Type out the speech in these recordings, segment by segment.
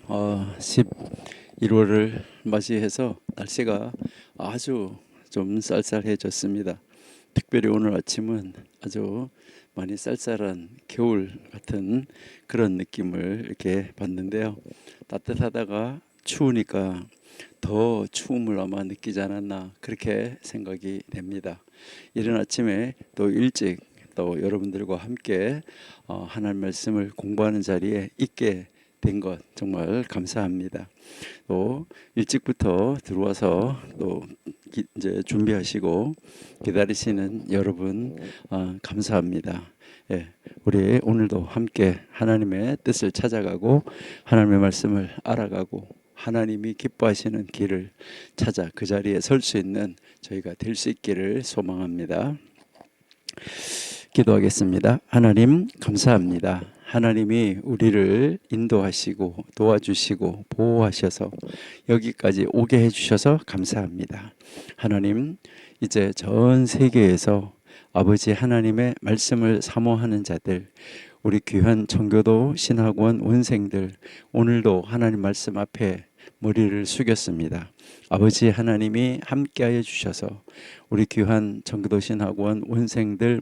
11월을 맞이해서 날씨가 아주 좀 쌀쌀해졌습니다. 특별히 오늘 아침은 아주 많이 쌀쌀한 겨울 같은 그런 느낌을 이렇게 받는데요. 따뜻하다가 추우니까 더 추움을 아마 느끼지 않았나 그렇게 생각이 됩니다. 이른 아침에 또 일찍 또 여러분들과 함께 하나님 말씀을 공부하는 자리에 있게 된 것 정말 감사합니다. 또 일찍부터 들어와서 또 이제 준비하시고 기다리시는 여러분 감사합니다. 예, 우리 오늘도 함께 하나님의 뜻을 찾아가고 하나님의 말씀을 알아가고 하나님이 기뻐하시는 길을 찾아 그 자리에 설 수 있는 저희가 될 수 있기를 소망합니다. 기도하겠습니다. 하나님 감사합니다. 하나님이 우리를 인도하시고 도와주시고 보호하셔서 여기까지 오게 해주셔서 감사합니다. 하나님, 이제 전 세계에서 아버지 하나님의 말씀을 사모하는 자들, 우리 귀한 청교도 신학원 원생들, 오늘도 하나님 말씀 앞에 머리를 숙였습니다. 아버지 하나님이 함께하여 주셔서 우리 귀한 청교도신학원 원생들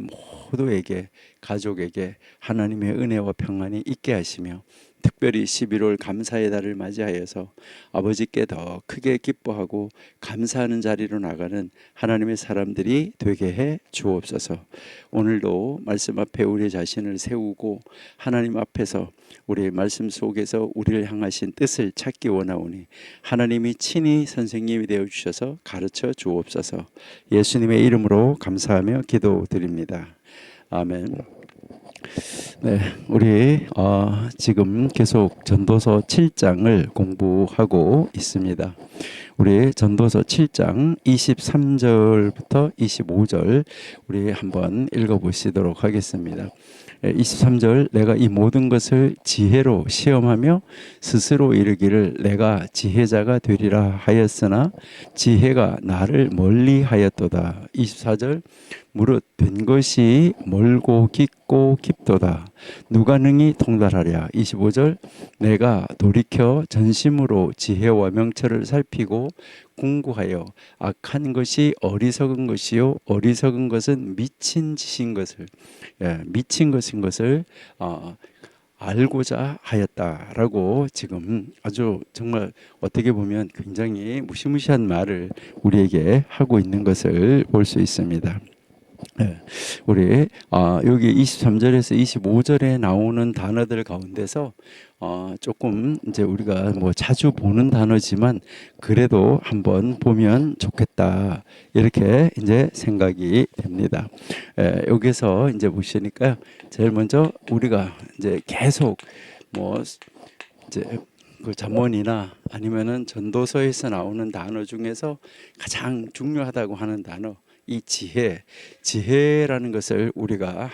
모두에게, 가족에게 하나님의 은혜와 평안이 있게 하시며 특별히 11월 감사의 달을 맞이하여서 아버지께 더 크게 기뻐하고 감사하는 자리로 나가는 하나님의 사람들이 되게 해 주옵소서. 오늘도 말씀 앞에 우리 자신을 세우고 하나님 앞에서 우리 말씀 속에서 우리를 향하신 뜻을 찾기 원하오니 하나님이 친히 선생님이 되어 주셔서 가르쳐 주옵소서. 예수님의 이름으로 감사하며 기도드립니다. 아멘. 네, 우리 지금 계속 전도서 7장을 공부하고 있습니다. 우리 전도서 7장 23절부터 25절 우리 한번 읽어보시도록 하겠습니다. 23절, 내가 이 모든 것을 지혜로 시험하며 스스로 이르기를 내가 지혜자가 되리라 하였으나 지혜가 나를 멀리 하였도다. 24절, 무릇 된 것이 멀고 깊고 깊도다. 누가 능히 통달하랴. 25절, 내가 돌이켜 전심으로 지혜와 명철을 살피고 궁구하여 악한 것이 어리석은 것이요 어리석은 것은 미친 짓인 것을 미친 것인 것을 알고자 하였다라고 지금 아주 정말 어떻게 보면 굉장히 무시무시한 말을 우리에게 하고 있는 것을 볼 수 있습니다. 우리 여기 23절에서 25절에 나오는 단어들 가운데서 조금 이제 우리가 뭐 자주 보는 단어지만 그래도 한번 보면 좋겠다 이렇게 이제 생각이 됩니다. 여기서 이제 보시니까 제일 먼저 우리가 이제 계속 뭐 이제 그 잠언이나 아니면은 전도서에서 나오는 단어 중에서 가장 중요하다고 하는 단어, 이 지혜라는 것을 우리가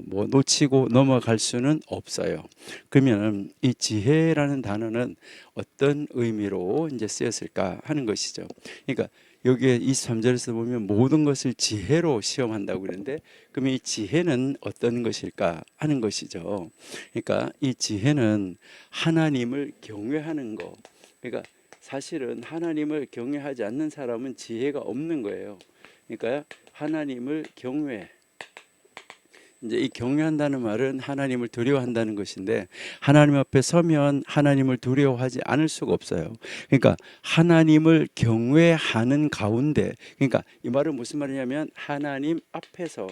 뭐 놓치고 넘어갈 수는 없어요. 그러면 이 지혜라는 단어는 어떤 의미로 이제 쓰였을까 하는 것이죠. 그러니까 여기에 23절에서 보면 모든 것을 지혜로 시험한다고 그러는데 그러면 이 지혜는 어떤 것일까 하는 것이죠. 그러니까 이 지혜는 하나님을 경외하는 거. 그러니까 사실은 하나님을 경외하지 않는 사람은 지혜가 없는 거예요. 그러니까 하나님을 경외. 이제 이 경외한다는 말은 하나님을 두려워한다는 것인데 하나님 앞에 서면 하나님을 두려워하지 않을 수가 없어요. 그러니까 하나님을 경외하는 가운데, 그러니까 이 말은 무슨 말이냐면 하나님 앞에서,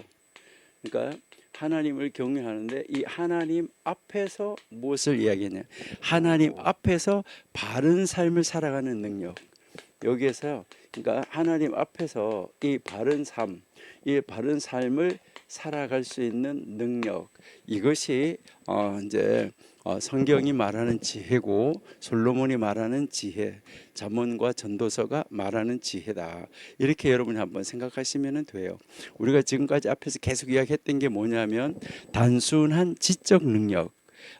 그러니까 하나님을 경외하는데 이 하나님 앞에서 무엇을 이야기하냐? 하나님 앞에서 바른 삶을 살아가는 능력. 여기에서 그러니까 하나님 앞에서 이 바른 삶, 이 바른 삶을 살아갈 수 있는 능력, 이것이 이제 성경이 말하는 지혜고 솔로몬이 말하는 지혜, 잠언과 전도서가 말하는 지혜다. 이렇게 여러분이 한번 생각하시면 돼요. 우리가 지금까지 앞에서 계속 이야기했던 게 뭐냐면 단순한 지적 능력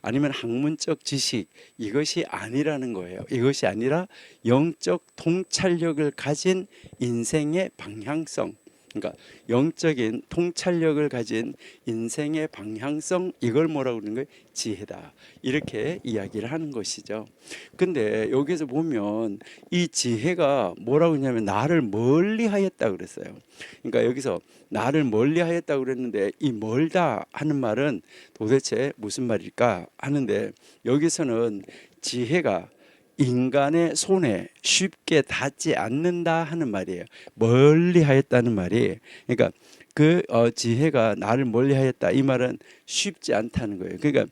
아니면 학문적 지식, 이것이 아니라는 거예요. 이것이 아니라 영적 통찰력을 가진 인생의 방향성, 그러니까 영적인 통찰력을 가진 인생의 방향성, 이걸 뭐라고 그러는 거예요? 지혜다. 이렇게 이야기를 하는 것이죠. 근데 여기서 보면 이 지혜가 뭐라고 했냐면 나를 멀리하였다 그랬어요. 그러니까 여기서 나를 멀리하였다 그랬는데 이 멀다 하는 말은 도대체 무슨 말일까 하는데, 여기서는 지혜가 인간의 손에 쉽게 닿지 않는다 하는 말이에요. 멀리하였다는 말이, 그러니까 그 지혜가 나를 멀리하였다, 이 말은 쉽지 않다는 거예요. 그러니까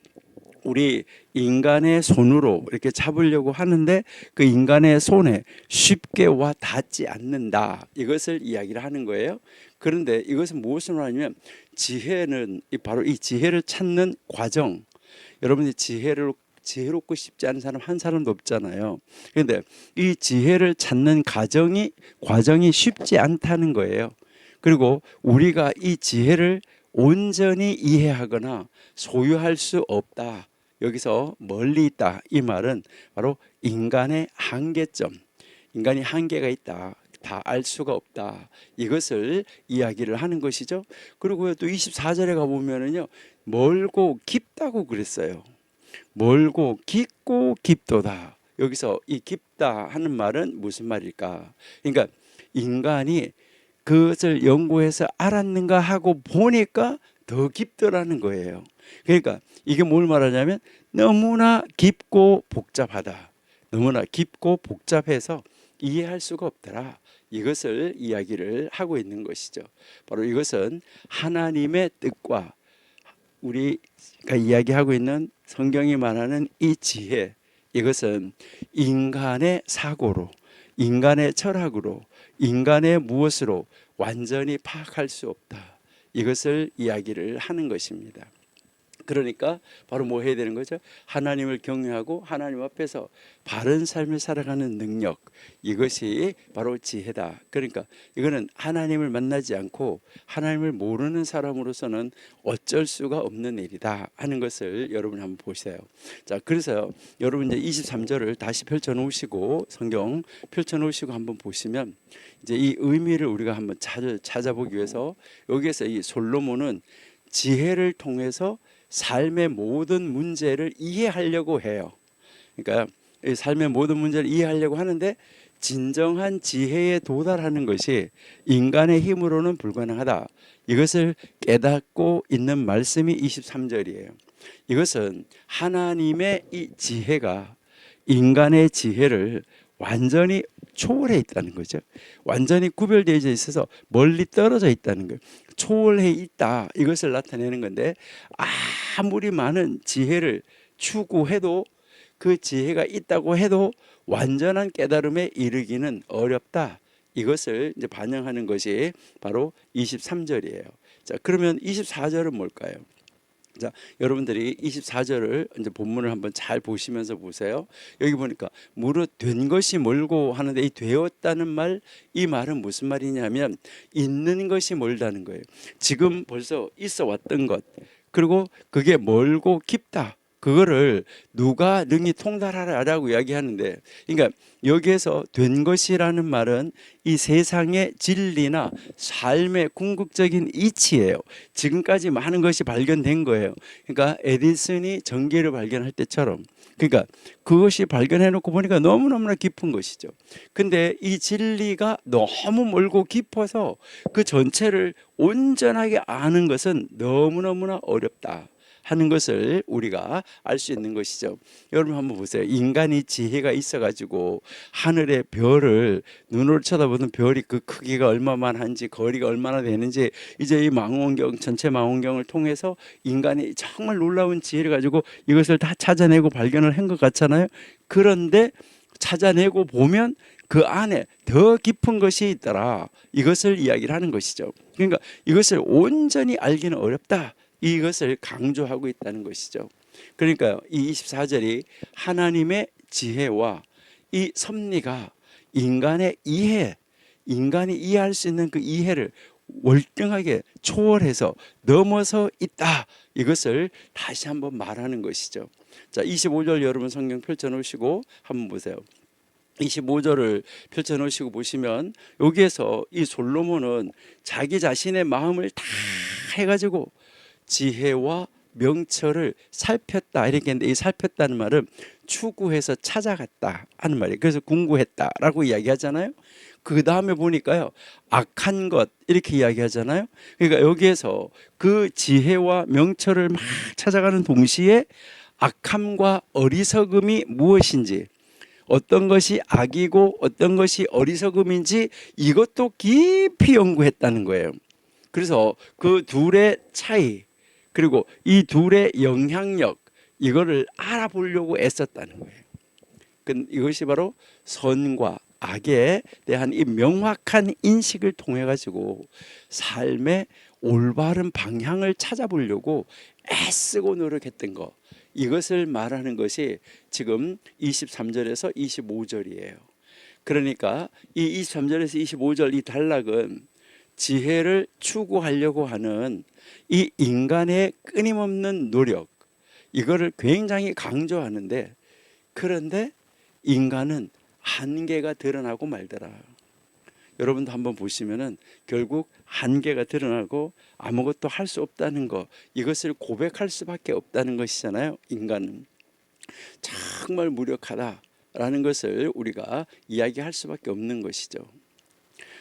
우리 인간의 손으로 이렇게 잡으려고 하는데 그 인간의 손에 쉽게 와 닿지 않는다, 이것을 이야기를 하는 거예요. 그런데 이것은 무엇을 말하냐면, 지혜는 바로 이 지혜를 찾는 과정. 여러분이 지혜롭고 싶지 않은 사람 한 사람도 없잖아요. 그런데 이 지혜를 찾는 과정이 쉽지 않다는 거예요. 그리고 우리가 이 지혜를 온전히 이해하거나 소유할 수 없다. 여기서 멀리 있다, 이 말은 바로 인간의 한계점, 인간이 한계가 있다, 다 알 수가 없다, 이것을 이야기를 하는 것이죠. 그리고 또 24절에 가보면은요, 멀고 깊다고 그랬어요. 멀고 깊고 깊도다. 여기서 이 깊다 하는 말은 무슨 말일까? 그러니까 인간이 그것을 연구해서 알았는가 하고 보니까 더 깊더라는 거예요. 그러니까 이게 뭘 말하냐면, 너무나 깊고 복잡하다, 너무나 깊고 복잡해서 이해할 수가 없더라, 이것을 이야기를 하고 있는 것이죠. 바로 이것은 하나님의 뜻과 우리가 이야기하고 있는 성경이 말하는 이 지혜, 이것은 인간의 사고로, 인간의 철학으로, 인간의 무엇으로 완전히 파악할 수 없다, 이것을 이야기를 하는 것입니다. 그러니까 바로 뭐 해야 되는 거죠? 하나님을 경외하고 하나님 앞에서 바른 삶을 살아가는 능력, 이것이 바로 지혜다. 그러니까 이거는 하나님을 만나지 않고 하나님을 모르는 사람으로서는 어쩔 수가 없는 일이다 하는 것을 여러분 한번 보세요. 자, 그래서 여러분 이제 23절을 다시 펼쳐 놓으시고, 성경 펼쳐 놓으시고 한번 보시면 이제 이 의미를 우리가 한번 찾아보기 위해서, 여기에서 이 솔로몬은 지혜를 통해서 삶의 모든 문제를 이해하려고 해요. 그러니까 삶의 모든 문제를 이해하려고 하는데, 진정한 지혜에 도달하는 것이 인간의 힘으로는 불가능하다, 이것을 깨닫고 있는 말씀이 23절이에요. 이것은 하나님의 이 지혜가 인간의 지혜를 완전히 초월해 있다는 거죠. 완전히 구별되어 있어서 멀리 떨어져 있다는 거예요. 초월해 있다, 이것을 나타내는 건데, 아무리 많은 지혜를 추구해도, 그 지혜가 있다고 해도 완전한 깨달음에 이르기는 어렵다, 이것을 이제 반영하는 것이 바로 23절이에요. 자, 그러면 24절은 뭘까요? 자, 여러분들이 24절을 이제 본문을 한번 잘 보시면서 보세요. 여기 보니까 무릇 된 것이 멀고 하는데, 이 되었다는 말, 이 말은 무슨 말이냐면 있는 것이 멀다는 거예요. 지금 벌써 있어 왔던 것, 그리고 그게 멀고 깊다, 그거를 누가 능히 통달하라라고 이야기하는데, 그러니까 여기에서 된 것이라는 말은 이 세상의 진리나 삶의 궁극적인 이치예요. 지금까지 많은 것이 발견된 거예요. 그러니까 에디슨이 전기를 발견할 때처럼, 그러니까 그것이 발견해 놓고 보니까 너무너무나 깊은 것이죠. 근데 이 진리가 너무 멀고 깊어서 그 전체를 온전하게 아는 것은 너무너무나 어렵다 하는 것을 우리가 알 수 있는 것이죠. 여러분 한번 보세요. 인간이 지혜가 있어가지고 하늘의 별을, 눈으로 쳐다보는 별이 그 크기가 얼마만한지, 거리가 얼마나 되는지, 이제 이 망원경, 전체 망원경을 통해서 인간이 정말 놀라운 지혜를 가지고 이것을 다 찾아내고 발견을 한 것 같잖아요. 그런데 찾아내고 보면 그 안에 더 깊은 것이 있더라, 이것을 이야기를 하는 것이죠. 그러니까 이것을 온전히 알기는 어렵다, 이것을 강조하고 있다는 것이죠. 그러니까 이 24절이 하나님의 지혜와 이 섭리가 인간의 이해, 인간이 이해할 수 있는 그 이해를 월등하게 초월해서 넘어서 있다, 이것을 다시 한번 말하는 것이죠. 자, 25절 여러분 성경 펼쳐 놓으시고 한번 보세요. 25절을 펼쳐 놓으시고 보시면 여기에서 이 솔로몬은 자기 자신의 마음을 다 해가지고 지혜와 명철을 살폈다 이렇게 했는데, 이 살폈다는 말은 추구해서 찾아갔다 하는 말이에요. 그래서 궁구했다라고 이야기하잖아요. 그 다음에 보니까요, 악한 것 이렇게 이야기하잖아요. 그러니까 여기에서 그 지혜와 명철을 막 찾아가는 동시에 악함과 어리석음이 무엇인지, 어떤 것이 악이고 어떤 것이 어리석음인지 이것도 깊이 연구했다는 거예요. 그래서 그 둘의 차이, 그리고 이 둘의 영향력, 이거를 알아보려고 애썼다는 거예요. 이것이 바로 선과 악에 대한 이 명확한 인식을 통해 가지고 삶의 올바른 방향을 찾아보려고 애쓰고 노력했던 것, 이것을 말하는 것이 지금 23절에서 25절이에요. 그러니까 이 23절에서 25절 이 단락은 지혜를 추구하려고 하는 이 인간의 끊임없는 노력, 이거를 굉장히 강조하는데, 그런데 인간은 한계가 드러나고 말더라. 여러분도 한번 보시면은 결국 한계가 드러나고 아무것도 할 수 없다는 거, 이것을 고백할 수밖에 없다는 것이잖아요. 인간은 정말 무력하다라는 것을 우리가 이야기할 수밖에 없는 것이죠.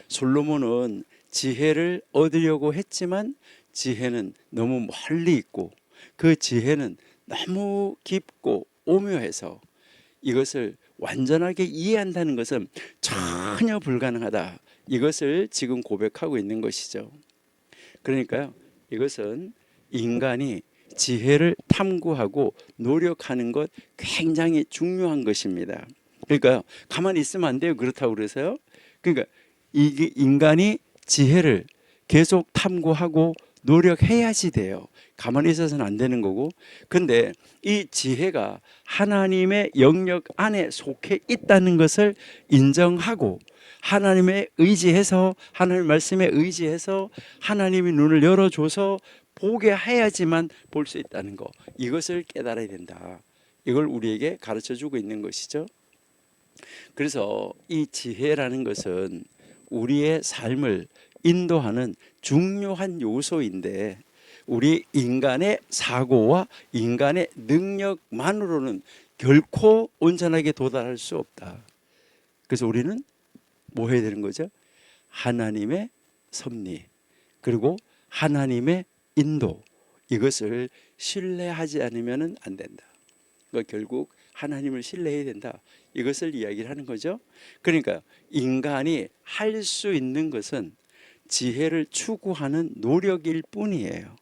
솔로몬은 지혜를 얻으려고 했지만 지혜는 너무 멀리 있고 그 지혜는 너무 깊고 오묘해서 이것을 완전하게 이해한다는 것은 전혀 불가능하다, 이것을 지금 고백하고 있는 것이죠. 그러니까요, 이것은 인간이 지혜를 탐구하고 노력하는 것 굉장히 중요한 것입니다. 그러니까 가만히 있으면 안 돼요. 그렇다고 그래서요. 그러니까 이게 인간이 지혜를 계속 탐구하고 노력해야지 돼요. 가만히 있어서는 안 되는 거고. 근데 이 지혜가 하나님의 영역 안에 속해 있다는 것을 인정하고 하나님에 의지해서, 하나님 말씀에 의지해서 하나님이 눈을 열어줘서 보게 해야지만 볼 수 있다는 거, 이것을 깨달아야 된다. 이걸 우리에게 가르쳐주고 있는 것이죠. 그래서 이 지혜라는 것은 우리의 삶을 인도하는 중요한 요소인데, 우리 인간의 사고와 인간의 능력만으로는 결코 온전하게 도달할 수 없다. 그래서 우리는 뭐 해야 되는 거죠? 하나님의 섭리, 그리고 하나님의 인도, 이것을 신뢰하지 않으면 안 된다. 그러니까 결국 하나님을 신뢰해야 된다, 이것을 이야기를 하는 거죠. 그러니까 인간이 할 수 있는 것은 지혜를 추구하는 노력일 뿐이에요.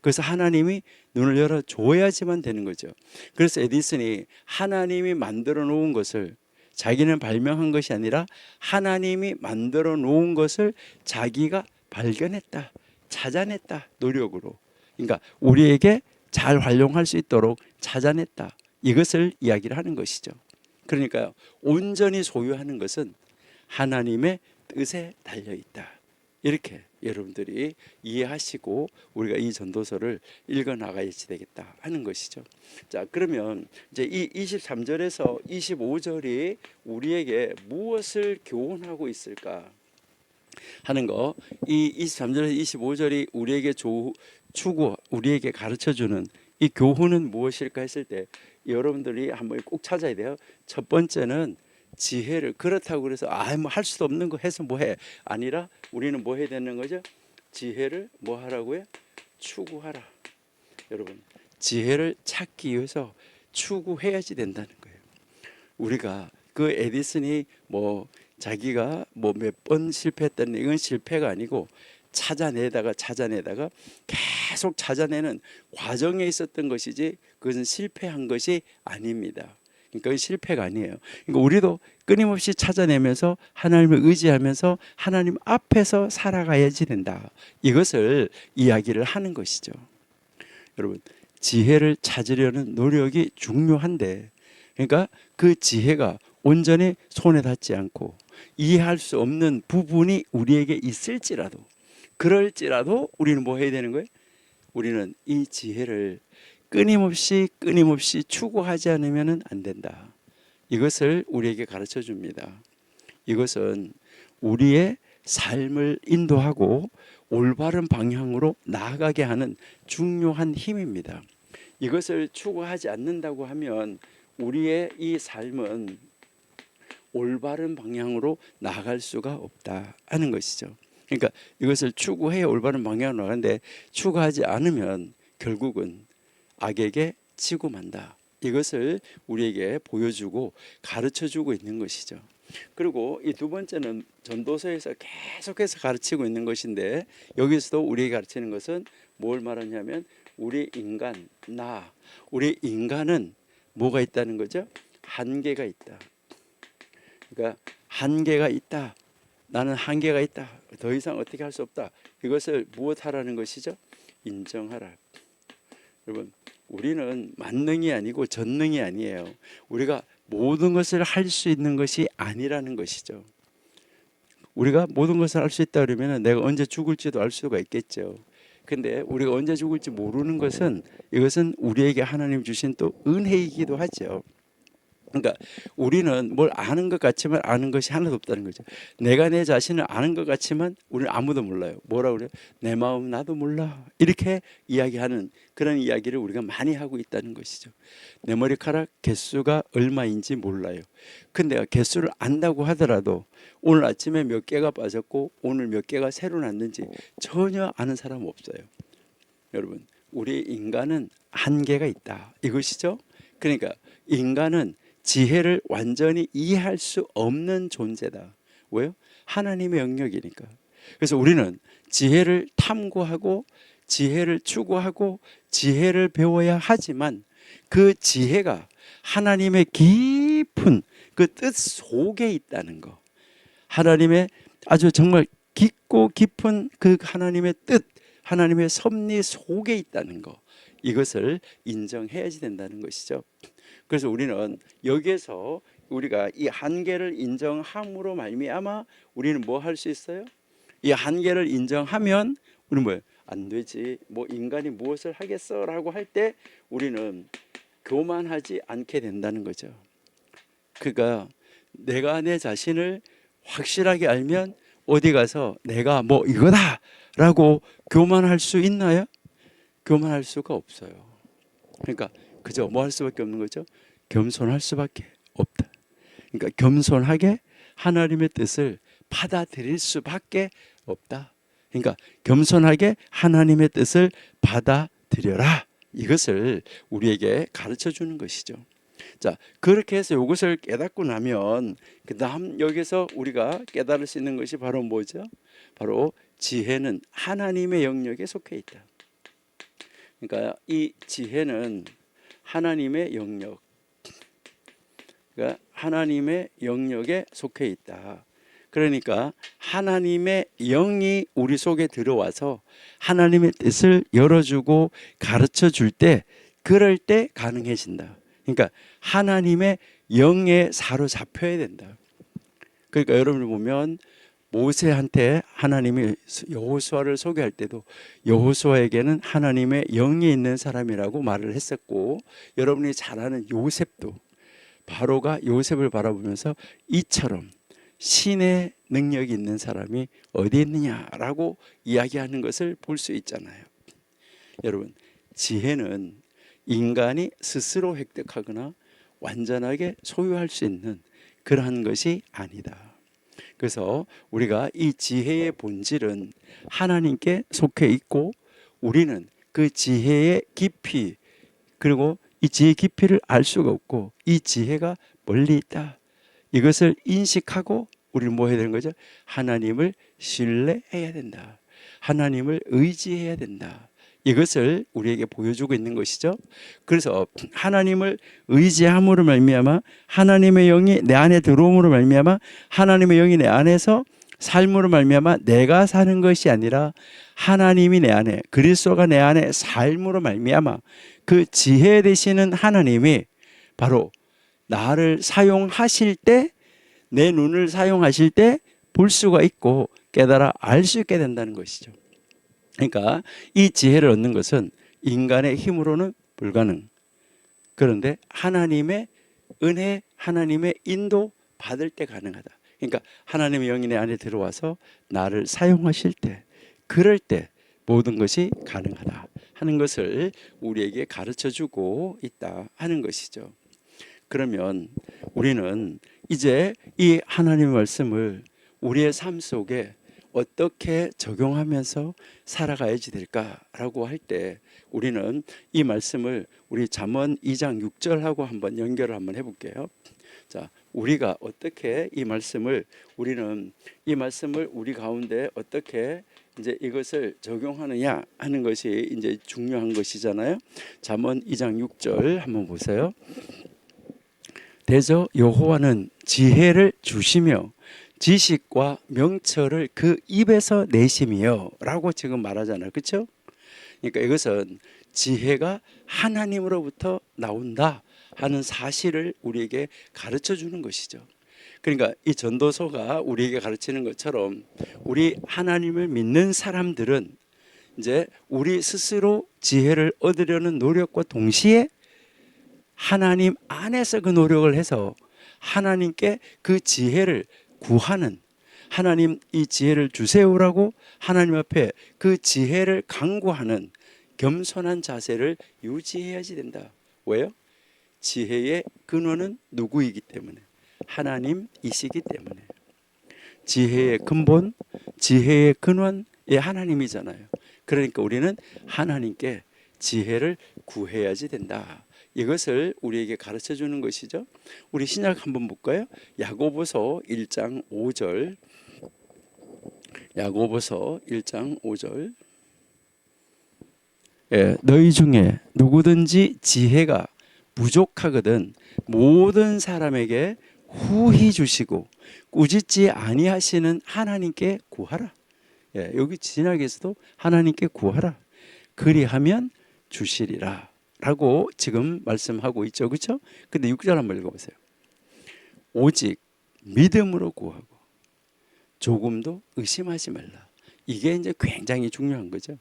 그래서 하나님이 눈을 열어줘야지만 되는 거죠. 그래서 에디슨이 하나님이 만들어 놓은 것을 자기는 발명한 것이 아니라 하나님이 만들어 놓은 것을 자기가 발견했다, 찾아냈다, 노력으로. 그러니까 우리에게 잘 활용할 수 있도록 찾아냈다, 이것을 이야기를 하는 것이죠. 그러니까요, 온전히 소유하는 것은 하나님의 뜻에 달려 있다, 이렇게 여러분들이 이해하시고 우리가 이 전도서를 읽어 나가야지 되겠다 하는 것이죠. 자, 그러면 이제 이 23절에서 25절이 우리에게 무엇을 교훈하고 있을까 하는 거, 이 23절에서 25절이 우리에게 우리에게 가르쳐 주는 이 교훈은 무엇일까 했을 때 여러분들이 한번 꼭 찾아야 돼요. 첫 번째는 지혜를, 그렇다고 그래서 뭐 할 수도 없는 거 해서 뭐 해, 아니라 우리는 뭐 해야 되는 거죠? 지혜를 뭐 하라고요? 추구하라. 여러분, 지혜를 찾기 위해서 추구해야지 된다는 거예요. 우리가 그 에디슨이 뭐 자기가 뭐 몇 번 실패했다는, 이건 실패가 아니고 찾아내다가 계속 찾아내는 과정에 있었던 것이지 그것은 실패한 것이 아닙니다. 그러니까 실패가 아니에요. 그러니까 우리도 끊임없이 찾아내면서 하나님을 의지하면서 하나님 앞에서 살아가야지 된다, 이것을 이야기를 하는 것이죠. 여러분, 지혜를 찾으려는 노력이 중요한데, 그러니까 그 지혜가 온전히 손에 닿지 않고 이해할 수 없는 부분이 우리에게 있을지라도, 그럴지라도 우리는 뭐 해야 되는 거예요? 우리는 이 지혜를 끊임없이 추구하지 않으면 안 된다. 이것을 우리에게 가르쳐 줍니다. 이것은 우리의 삶을 인도하고 올바른 방향으로 나아가게 하는 중요한 힘입니다. 이것을 추구하지 않는다고 하면 우리의 이 삶은 올바른 방향으로 나아갈 수가 없다 하는 것이죠. 그러니까 이것을 추구해야 올바른 방향으로 나가는데 추구하지 않으면 결국은 악에게 치고 만다. 이것을 우리에게 보여주고 가르쳐주고 있는 것이죠. 그리고 이 두 번째는 전도서에서 계속해서 가르치고 있는 것인데 여기서도 우리에게 가르치는 것은 뭘 말하냐면 우리 인간, 우리 인간은 뭐가 있다는 거죠? 한계가 있다. 그러니까 한계가 있다. 나는 한계가 있다. 더 이상 어떻게 할 수 없다. 이것을 무엇하라는 것이죠? 인정하라. 여러분, 우리는 만능이 아니고 전능이 아니에요. 우리가 모든 것을 할 수 있는 것이 아니라는 것이죠. 우리가 모든 것을 할 수 있다 그러면 내가 언제 죽을지도 알 수가 있겠죠. 근데 우리가 언제 죽을지 모르는 것은 이것은 우리에게 하나님 주신 또 은혜이기도 하죠. 그러니까 우리는 뭘 아는 것 같지만 아는 것이 하나도 없다는 거죠. 내가 내 자신을 아는 것 같지만 우리는 아무도 몰라요. 뭐라 그래요? 내 마음 나도 몰라. 이렇게 이야기하는 그런 이야기를 우리가 많이 하고 있다는 것이죠. 내 머리카락 개수가 얼마인지 몰라요. 근데 개수를 안다고 하더라도 오늘 아침에 몇 개가 빠졌고 오늘 몇 개가 새로 났는지 전혀 아는 사람 없어요. 여러분, 우리 인간은 한계가 있다. 이것이죠. 그러니까 인간은 지혜를 완전히 이해할 수 없는 존재다. 왜요? 하나님의 영역이니까. 그래서 우리는 지혜를 탐구하고 지혜를 추구하고 지혜를 배워야 하지만 그 지혜가 하나님의 깊은 그 뜻 속에 있다는 거. 하나님의 아주 정말 깊고 깊은 그 하나님의 뜻, 하나님의 섭리 속에 있다는 거. 이것을 인정해야지 된다는 것이죠. 그래서 우리는 여기에서 우리가 이 한계를 인정함으로 말미암아 우리는 뭐 할 수 있어요? 이 한계를 인정하면 우리는 뭐예요? 안 되지. 뭐 인간이 무엇을 하겠어라고 할 때 우리는 교만하지 않게 된다는 거죠. 그러니까 내가 내 자신을 확실하게 알면 어디 가서 내가 뭐 이거다라고 교만할 수 있나요? 교만할 수가 없어요. 그러니까 그저 뭐 할 수밖에 없는 거죠? 겸손할 수밖에 없다. 그러니까 겸손하게 하나님의 뜻을 받아들일 수밖에 없다. 그러니까 겸손하게 하나님의 뜻을 받아들여라. 이것을 우리에게 가르쳐 주는 것이죠. 자, 그렇게 해서 이것을 깨닫고 나면 그다음 여기서 우리가 깨달을 수 있는 것이 바로 뭐죠? 바로 지혜는 하나님의 영역에 속해 있다. 그러니까 이 지혜는 하나님의 영역, 그러니까 하나님의 영역에 속해 있다. 그러니까 하나님의 영이 우리 속에 들어와서 하나님의 뜻을 열어주고 가르쳐 줄 때, 그럴 때 가능해진다. 그러니까 하나님의 영에 사로잡혀야 된다. 그러니까 여러분을 보면 모세한테 하나님이 여호수아를 소개할 때도 여호수아에게는 하나님의 영이 있는 사람이라고 말을 했었고, 여러분이 잘 아는 요셉도 바로가 요셉을 바라보면서 이처럼 신의 능력이 있는 사람이 어디 있느냐라고 이야기하는 것을 볼 수 있잖아요. 여러분, 지혜는 인간이 스스로 획득하거나 완전하게 소유할 수 있는 그러한 것이 아니다. 그래서 우리가 이 지혜의 본질은 하나님께 속해 있고, 우리는 그 지혜의 깊이, 그리고 이 지혜의 깊이를 알 수가 없고 이 지혜가 멀리 있다. 이것을 인식하고 우리는 뭐 해야 되는 거죠? 하나님을 신뢰해야 된다. 하나님을 의지해야 된다. 이것을 우리에게 보여주고 있는 것이죠. 그래서 하나님을 의지함으로 말미암아 하나님의 영이 내 안에 들어옴으로 말미암아 하나님의 영이 내 안에서 삶으로 말미암아 내가 사는 것이 아니라 하나님이 내 안에, 그리스도가 내 안에 삶으로 말미암아 그 지혜 되시는 하나님이 바로 나를 사용하실 때, 내 눈을 사용하실 때 볼 수가 있고 깨달아 알 수 있게 된다는 것이죠. 그러니까 이 지혜를 얻는 것은 인간의 힘으로는 불가능. 그런데 하나님의 은혜 하나님의 인도 받을 때 가능하다. 그러니까 하나님의 영이 내 안에 들어와서 나를 사용하실 때, 그럴 때 모든 것이 가능하다 하는 것을 우리에게 가르쳐주고 있다 하는 것이죠. 그러면 우리는 이제 이 하나님의 말씀을 우리의 삶 속에 어떻게 적용하면서 살아가야지 될까라고 할 때 우리는 이 말씀을 우리 잠언 2장 6절하고 한번 연결을 한번 해볼게요. 자, 우리가 어떻게 우리는 이 말씀을 우리 가운데 어떻게 이제 이것을 적용하느냐 하는 것이 이제 중요한 것이잖아요. 잠언 2장 6절 한번 보세요. 대저 여호와는 지혜를 주시며 지식과 명철을 그 입에서 내심이요 라고 지금 말하잖아요. 그렇죠? 그러니까 이것은 지혜가 하나님으로부터 나온다 하는 사실을 우리에게 가르쳐 주는 것이죠. 그러니까 이 전도서가 우리에게 가르치는 것처럼 우리 하나님을 믿는 사람들은 이제 우리 스스로 지혜를 얻으려는 노력과 동시에 하나님 안에서 그 노력을 해서 하나님께 그 지혜를 구하는, 하나님 이 지혜를 주세요라고 하나님 앞에 그 지혜를 간구하는 겸손한 자세를 유지해야지 된다. 왜요? 지혜의 근원은 누구이기 때문에? 하나님이시기 때문에. 지혜의 근본, 지혜의 근원이 하나님이잖아요. 그러니까 우리는 하나님께 지혜를 구해야지 된다. 이것을 우리에게 가르쳐 주는 것이죠. 우리 신약 한번 볼까요? 야고보서 1장 5절. 야고보서 1장 5절. 예, 너희 중에 누구든지 지혜가 부족하거든 모든 사람에게 후히 주시고 꾸짖지 아니하시는 하나님께 구하라. 예, 여기 신약에서도 하나님께 구하라. 그리하면 주시리라 라고 지금 말씀하고 있죠. 그렇죠? 근데 6절 한번 읽어보세요. 오직 믿음으로 구하고 조금도 의심하지 말라. 이게 이제 굉장히 중요한 거죠.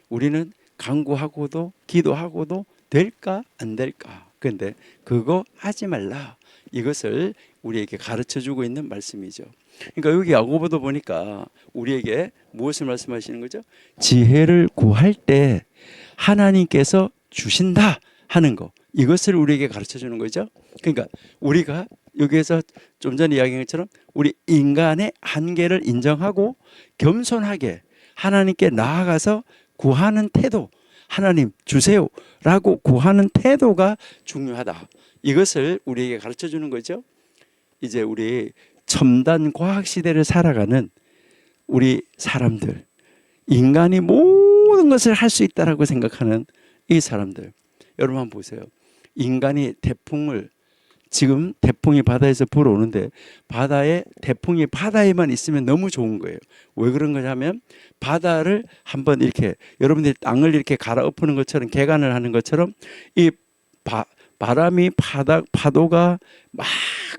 우리는 간구하고도 기도하고도 될까 안 될까. 그런데 그거 하지 말라. 이것을 우리에게 가르쳐주고 있는 말씀이죠. 그러니까 여기 야고보도 보니까 우리에게 무엇을 말씀하시는 거죠? 지혜를 구할 때 하나님께서 주신다 하는 거, 이것을 우리에게 가르쳐주는 거죠. 그러니까 우리가 여기에서 좀 전에 이야기한 것처럼 우리 인간의 한계를 인정하고 겸손하게 하나님께 나아가서 구하는 태도, 하나님 주세요 라고 구하는 태도가 중요하다. 이것을 우리에게 가르쳐 주는 거죠. 이제 우리 첨단 과학 시대를 살아가는 우리 사람들, 인간이 모든 것을 할 수 있다라고 생각하는 이 사람들, 여러분 한번 보세요. 인간이 지금 태풍이 바다에서 불어오는데 태풍이 바다에만 있으면 너무 좋은 거예요. 왜 그런 거냐면 바다를 한번 이렇게 여러분들이 땅을 이렇게 갈아엎는 것처럼 개간을 하는 것처럼 이 바람이 파도가 막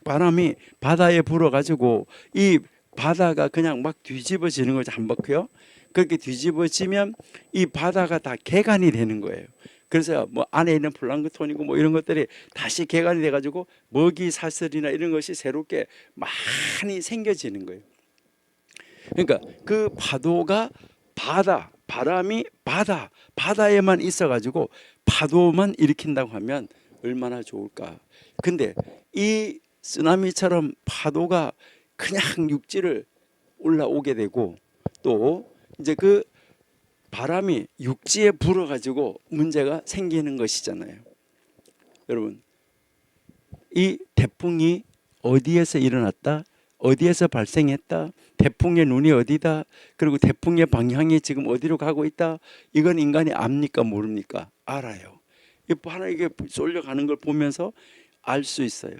바람이 바다에 불어가지고 이 바다가 그냥 막 뒤집어지는 거죠. 한 바퀴요. 그렇게 뒤집어지면 이 바다가 다 개간이 되는 거예요. 그래서 뭐 안에 있는 플랑크톤이고 뭐 이런 것들이 다시 개간이 돼가지고 먹이 사슬이나 이런 것이 새롭게 많이 생겨지는 거예요. 그러니까 그 파도가 바람이 바다에만 있어가지고 파도만 일으킨다고 하면 얼마나 좋을까. 근데 이 쓰나미처럼 파도가 그냥 육지를 올라오게 되고 또 이제 그 바람이 육지에 불어가지고 문제가 생기는 것이잖아요. 여러분, 이 태풍이 어디에서 일어났다? 어디에서 발생했다? 태풍의 눈이 어디다? 그리고 태풍의 방향이 지금 어디로 가고 있다? 이건 인간이 압니까? 모릅니까? 알아요. 이게 쏠려가는 걸 보면서 알 수 있어요.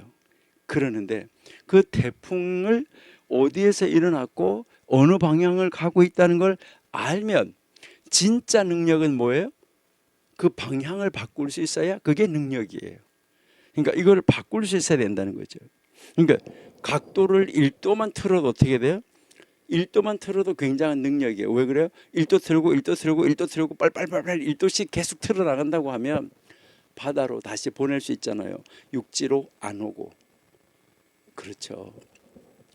그러는데 그 태풍을 어디에서 일어났고 어느 방향을 가고 있다는 걸 알면 진짜 능력은 뭐예요? 그 방향을 바꿀 수 있어야 그게 능력이에요. 그러니까 이걸 바꿀 수 있어야 된다는 거죠. 그러니까 각도를 1도만 틀어도 어떻게 돼요? 1도만 틀어도 굉장한 능력이에요. 왜 그래요? 1도 틀고 1도 틀고 1도 틀고 빨빨빨빨 1도씩 계속 틀어 나간다고 하면 바다로 다시 보낼 수 있잖아요. 육지로 안 오고. 그렇죠.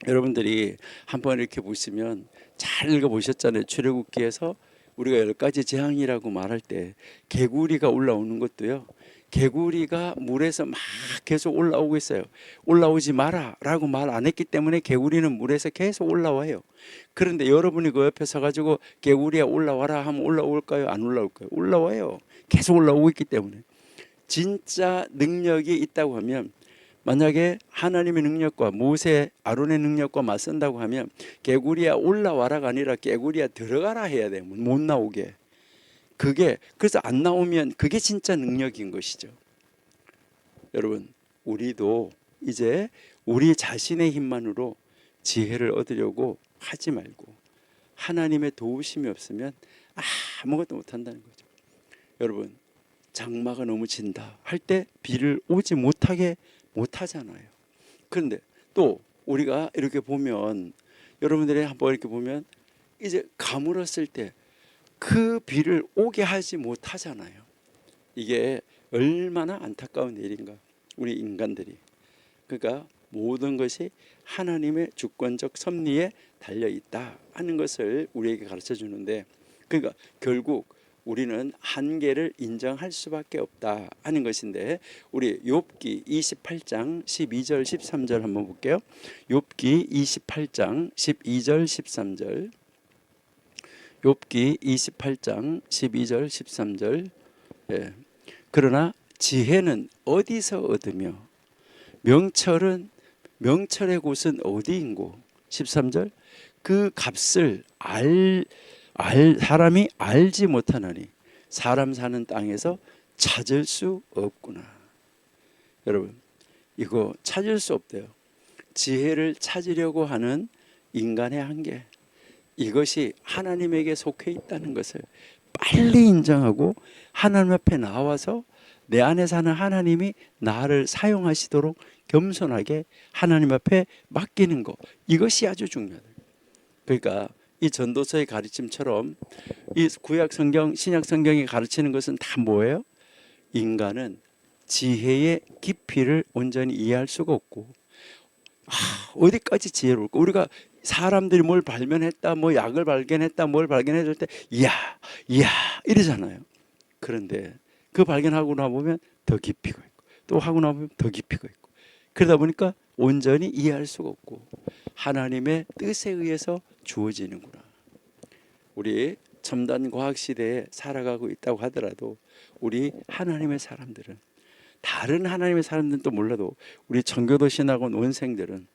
여러분들이 한번 이렇게 보시면 잘 읽어보셨잖아요. 출애굽기에서 우리가 10가지 재앙이라고 말할 때 개구리가 올라오는 것도요, 개구리가 물에서 막 계속 올라오고 있어요. 올라오지 마라 라고 말 안 했기 때문에 개구리는 물에서 계속 올라와요. 그런데 여러분이 그 옆에 서가지고 개구리야 올라와라 하면 올라올까요? 안 올라올까요? 올라와요. 계속 올라오고 있기 때문에. 진짜 능력이 있다고 하면, 만약에 하나님의 능력과 모세 아론의 능력과 맞선다고 하면 개구리야 올라와라가 아니라 개구리야 들어가라 해야 돼요. 못 나오게. 그게, 그래서 안 나오면 그게 진짜 능력인 것이죠. 여러분, 우리도 이제 우리 자신의 힘만으로 지혜를 얻으려고 하지 말고, 하나님의 도우심이 없으면 아무것도 못한다는 거죠. 여러분, 장마가 너무 진다 할 때 비를 오지 못하잖아요. 그런데 또 우리가 이렇게 보면, 여러분들이 한번 이렇게 보면 이제 가물었을 때 그 비를 오게 하지 못하잖아요. 이게 얼마나 안타까운 일인가, 우리 인간들이. 그러니까 모든 것이 하나님의 주권적 섭리에 달려있다 하는 것을 우리에게 가르쳐 주는데, 그러니까 결국 우리는 한계를 인정할 수밖에 없다 하는 것인데, 우리 욥기 28장 12절 13절 한번 볼게요. 욥기 28장 12절 13절. 욥기 28장 12절 13절. 예. 그러나 지혜는 어디서 얻으며 명철의 곳은 어디인고. 13절. 그 값을 사람이 알지 못하나니 사람 사는 땅에서 찾을 수 없구나. 여러분, 이거 찾을 수 없대요. 지혜를 찾으려고 하는 인간의 한계, 이것이 하나님에게 속해 있다는 것을 빨리 인정하고 하나님 앞에 나와서 내 안에 사는 하나님이 나를 사용하시도록 겸손하게 하나님 앞에 맡기는 것, 이것이 아주 중요하다. 그러니까 이 전도서의 가르침처럼 이 구약 성경, 신약 성경이 가르치는 것은 다 뭐예요? 인간은 지혜의 깊이를 온전히 이해할 수가 없고, 어디까지 지혜로울까? 우리가 사람들이 뭘 발견했다, 뭐 약을 발견했다, 뭘 발견했을 때 이야 이러잖아요. 그런데 그 발견하고 나보면 더 깊이가 있고, 또 하고 나보면 더 깊이가 있고, 그러다 보니까 온전히 이해할 수가 없고 하나님의 뜻에 의해서 주어지는구나. 우리 첨단 과학 시대에 살아가고 있다고 하더라도 우리 하나님의 사람들은, 다른 하나님의 사람들은 또 몰라도 우리 청교도 신학원 원생들은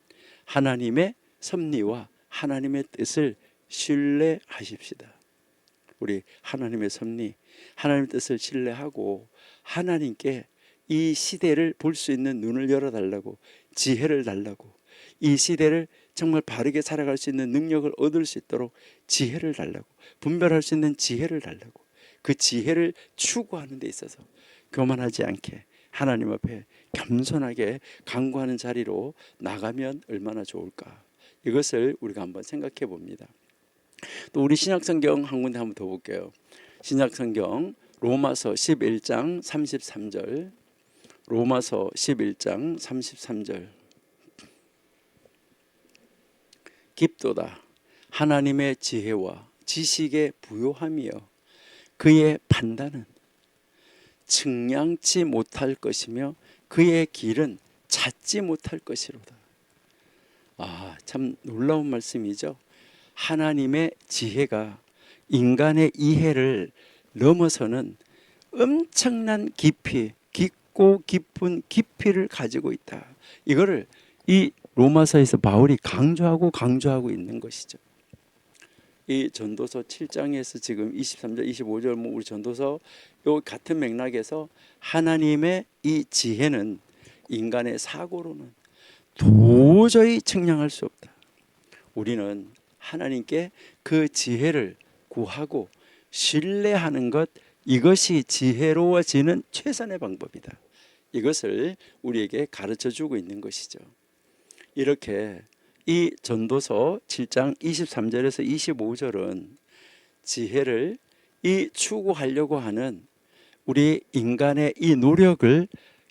하나님의 섭리와 하나님의 뜻을 신뢰하십시다. 우리 하나님의 섭리, 하나님의 뜻을 신뢰하고 하나님께 이 시대를 볼 수 있는 눈을 열어달라고, 지혜를 달라고, 이 시대를 정말 바르게 살아갈 수 있는 능력을 얻을 수 있도록 지혜를 달라고, 분별할 수 있는 지혜를 달라고, 그 지혜를 추구하는 데 있어서 교만하지 않게 하나님 앞에 겸손하게 간구하는 자리로 나가면 얼마나 좋을까, 이것을 우리가 한번 생각해 봅니다. 또 우리 신약성경 한 군데 한번 더 볼게요. 신약성경 로마서 11장 33절. 로마서 11장 33절. 깊도다 하나님의 지혜와 지식의 부요함이여 그의 판단은 측량치 못할 것이며 그의 길은 찾지 못할 것이로다. 참 놀라운 말씀이죠. 하나님의 지혜가 인간의 이해를 넘어서는 엄청난 깊이, 깊고 깊은 깊이를 가지고 있다. 이거를 이 로마서에서 바울이 강조하고 있는 것이죠. 이 전도서 7장에서 지금 23절, 25절 뭐 우리 전도서 요 같은 맥락에서 하나님의 이 지혜는 인간의 사고로는 도저히 측량할 수 없다. 우리는 하나님께 그 지혜를 구하고 신뢰하는 것, 이것이 지혜로워지는 최선의 방법이다. 이것을 우리에게 가르쳐 주고 있는 것이죠. 이렇게 이 전도서 7장 23절에서 25절은 지혜를 이 추구하려고 하는 우리 인간의 이 노력을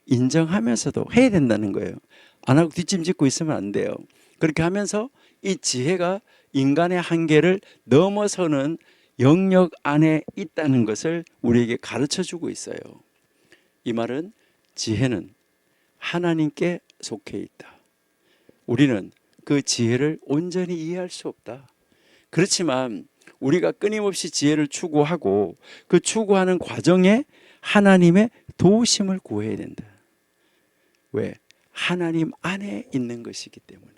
인정하면서도 해야 된다는 거예요. 안 하고 뒷짐짓고 있으면 안 돼요. 그렇게 하면서 이 지혜가 인간의 한계를 넘어서는 영역 안에 있다는 것을 우리에게 가르쳐 주고 있어요. 이 말은 지혜는 하나님께 속해 있다. 우리는 그 지혜를 온전히 이해할 수 없다. 그렇지만 우리가 끊임없이 지혜를 추구하고 그 추구하는 과정에 하나님의 도우심을 구해야 된다. 왜? 하나님 안에 있는 것이기 때문에.